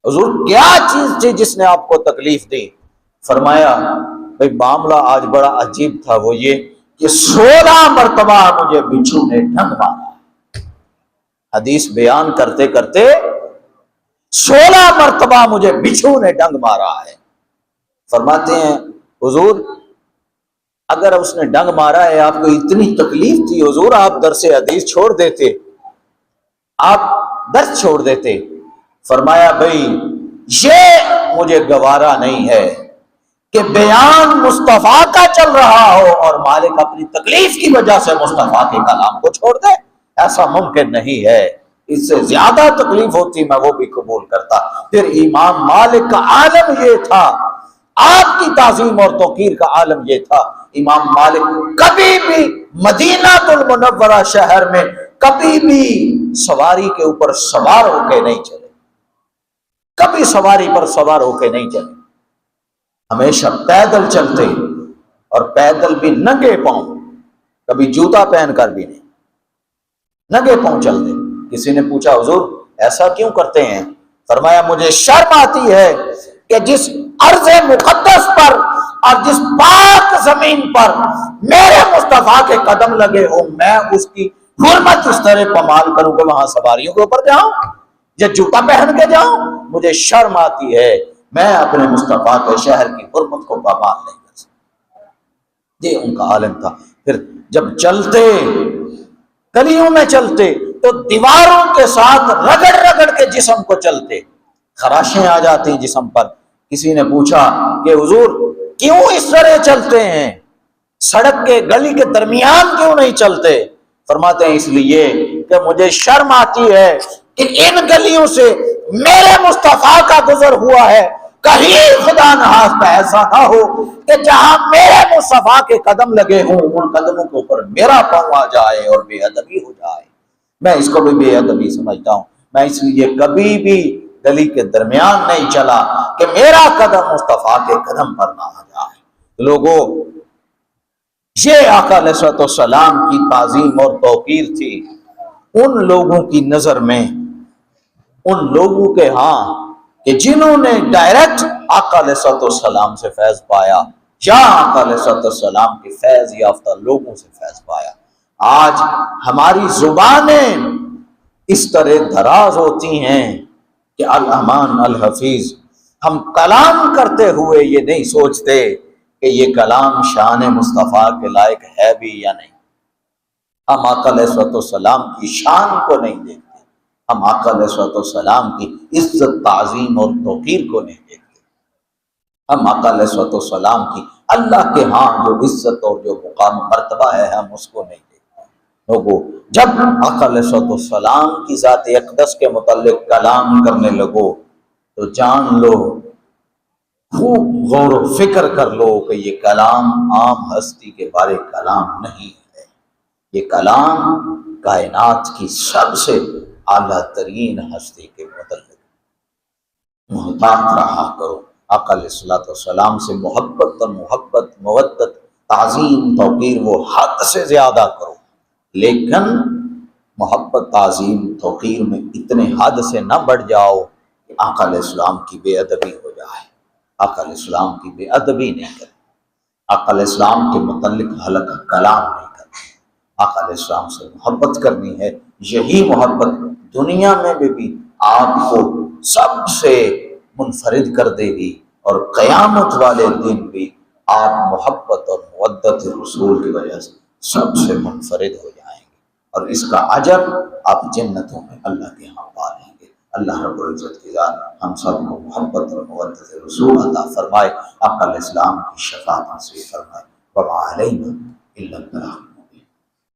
حضور کیا چیز تھی جس نے آپ کو تکلیف دی؟ فرمایا بھئی معاملہ آج بڑا عجیب تھا، وہ یہ کہ 16 مرتبہ مجھے بچھو نے ڈنگ مارا، حدیث بیان کرتے کرتے 16 مرتبہ مجھے بچھو نے ڈنگ مارا ہے۔ فرماتے ہیں حضور اگر اس نے ڈنگ مارا ہے، آپ کو اتنی تکلیف تھی حضور، آپ درس حدیث چھوڑ دیتے، آپ درس چھوڑ دیتے۔ فرمایا بھئی یہ مجھے گوارا نہیں ہے کہ بیان مصطفیٰ کا چل رہا ہو اور مالک اپنی تکلیف کی وجہ سے مصطفیٰ کے کلام کو چھوڑ دے، ایسا ممکن نہیں ہے، اس سے زیادہ تکلیف ہوتی میں وہ بھی قبول کرتا۔ پھر امام مالک کا عالم یہ تھا، آپ کی تعظیم اور توقیر کا عالم یہ تھا، امام مالک کبھی بھی مدینہ المنورہ شہر میں کبھی بھی سواری کے اوپر سوار ہو کے نہیں چلے، کبھی سواری پر سوار ہو کے نہیں چلے، ہمیشہ پیدل چلتے، اور پیدل بھی ننگے پاؤں، کبھی جوتا پہن کر بھی نہیں، ننگے پاؤں چلتے۔ کسی نے پوچھا حضور ایسا کیوں کرتے ہیں؟ فرمایا مجھے شرم آتی ہے کہ جس ارض مقدس پر اور جس پاک زمین پر میرے مصطفیٰ کے قدم لگے ہوں، میں اس کی حرمت اس طرح پامال کروں کہ وہاں سواریوں کے اوپر جاؤں یا جوتا پہن کے جاؤں، مجھے شرم آتی ہے، میں اپنے مصطفیٰ کے شہر کی حرمت کو پامال نہیں کر سکتا۔ یہ ان کا عالم تھا۔ پھر جب چلتے، گلیوں میں چلتے تو دیواروں کے ساتھ رگڑ رگڑ کے جسم کو چلتے، خراشیں آ جاتی جسم پر۔ کسی نے پوچھا کہ حضور کیوں اس طرح چلتے ہیں، سڑک کے گلی کے درمیان کیوں نہیں چلتے؟ فرماتے ہیں اس لیے کہ مجھے شرم آتی ہے کہ ان گلیوں سے میرے مصطفیٰ کا گزر ہوا ہے کہیں خدا نخواستہ ایسا نہ ہو کہ جہاں میرے مصطفیٰ کے قدم لگے ہوں ان قدموں کے اوپر میرا پاؤں آ جائے اور بے ادبی ہو جائے. میں اس کو بھی بے ادبی سمجھتا ہوں. میں اس لیے کبھی بھی گلی کے درمیان نہیں چلا کہ میرا قدم مصطفیٰ کے قدم پر نہ آ جائے. لوگوں، یہ آقا علیہ الصلوۃ والسلام کی تعظیم اور توقیر تھی ان لوگوں کی نظر میں، ان لوگوں کے ہاں کہ جنہوں نے ڈائریکٹ آقا علیہ الصلوۃ والسلام سے فیض پایا یا آقا علیہ الصلوۃ والسلام کے فیض یافتہ لوگوں سے فیض پایا. آج ہماری زبانیں اس طرح دراز ہوتی ہیں کہ الامان الحفیظ، ہم کلام کرتے ہوئے یہ نہیں سوچتے کہ یہ کلام شان مصطفیٰ کے لائق ہے بھی یا نہیں. ہم آقا علیہ الصلوۃ والسلام کی شان کو نہیں دیکھتے، ہم آقا علیہ الصلوۃ والسلام کی عزت تعظیم اور توقیر کو نہیں دیکھتے. ہم آقا علیہ الصلوۃ والسلام کی اللہ کے ہاں جو عزت اور جو مقام مرتبہ ہے ہم اس کو نہیں دیکھتے. لوگوں، جب آقا علیہ الصلوۃ والسلام کی ذات اقدس کے متعلق کلام کرنے لگو تو جان لو، خوب غور و فکر کر لو کہ یہ کلام عام ہستی کے بارے کلام نہیں ہے. یہ کلام کائنات کی سب سے اعلیٰ ترین ہستی کے متعلق. محتاط رہا کرو، آقا علیہ الصلوۃ والسلام سے محبت اور محبت، مودت، تعظیم، توقیر وہ حد سے زیادہ کرو، لیکن محبت، تعظیم، توقیر میں اتنے حد سے نہ بڑھ جاؤ کہ آقا علیہ السلام کی بے ادبی ہو جائے. آقا علیہ السلام کی بے ادبی نہیں کرے، آقا علیہ السلام کے متعلق حلقہ کلام نہیں کرے. آقا علیہ السلام سے محبت کرنی ہے. یہی محبت دنیا میں بھی آپ کو سب سے منفرد کر دے گی اور قیامت والے دن بھی آپ محبت اور مودت رسول کی وجہ سے سب سے منفرد ہو جائیں گے، اور اس کا اجر آپ جنتوں میں اللہ کے ہاں پا لیں گے. اللہ رب العزت کی ذات ہم سب کو محبت اور مودت رسول عطا فرمائے. آقا علیہ السلام کی شفاعت نصیب فرمائے. وما علینا الا البلاغ.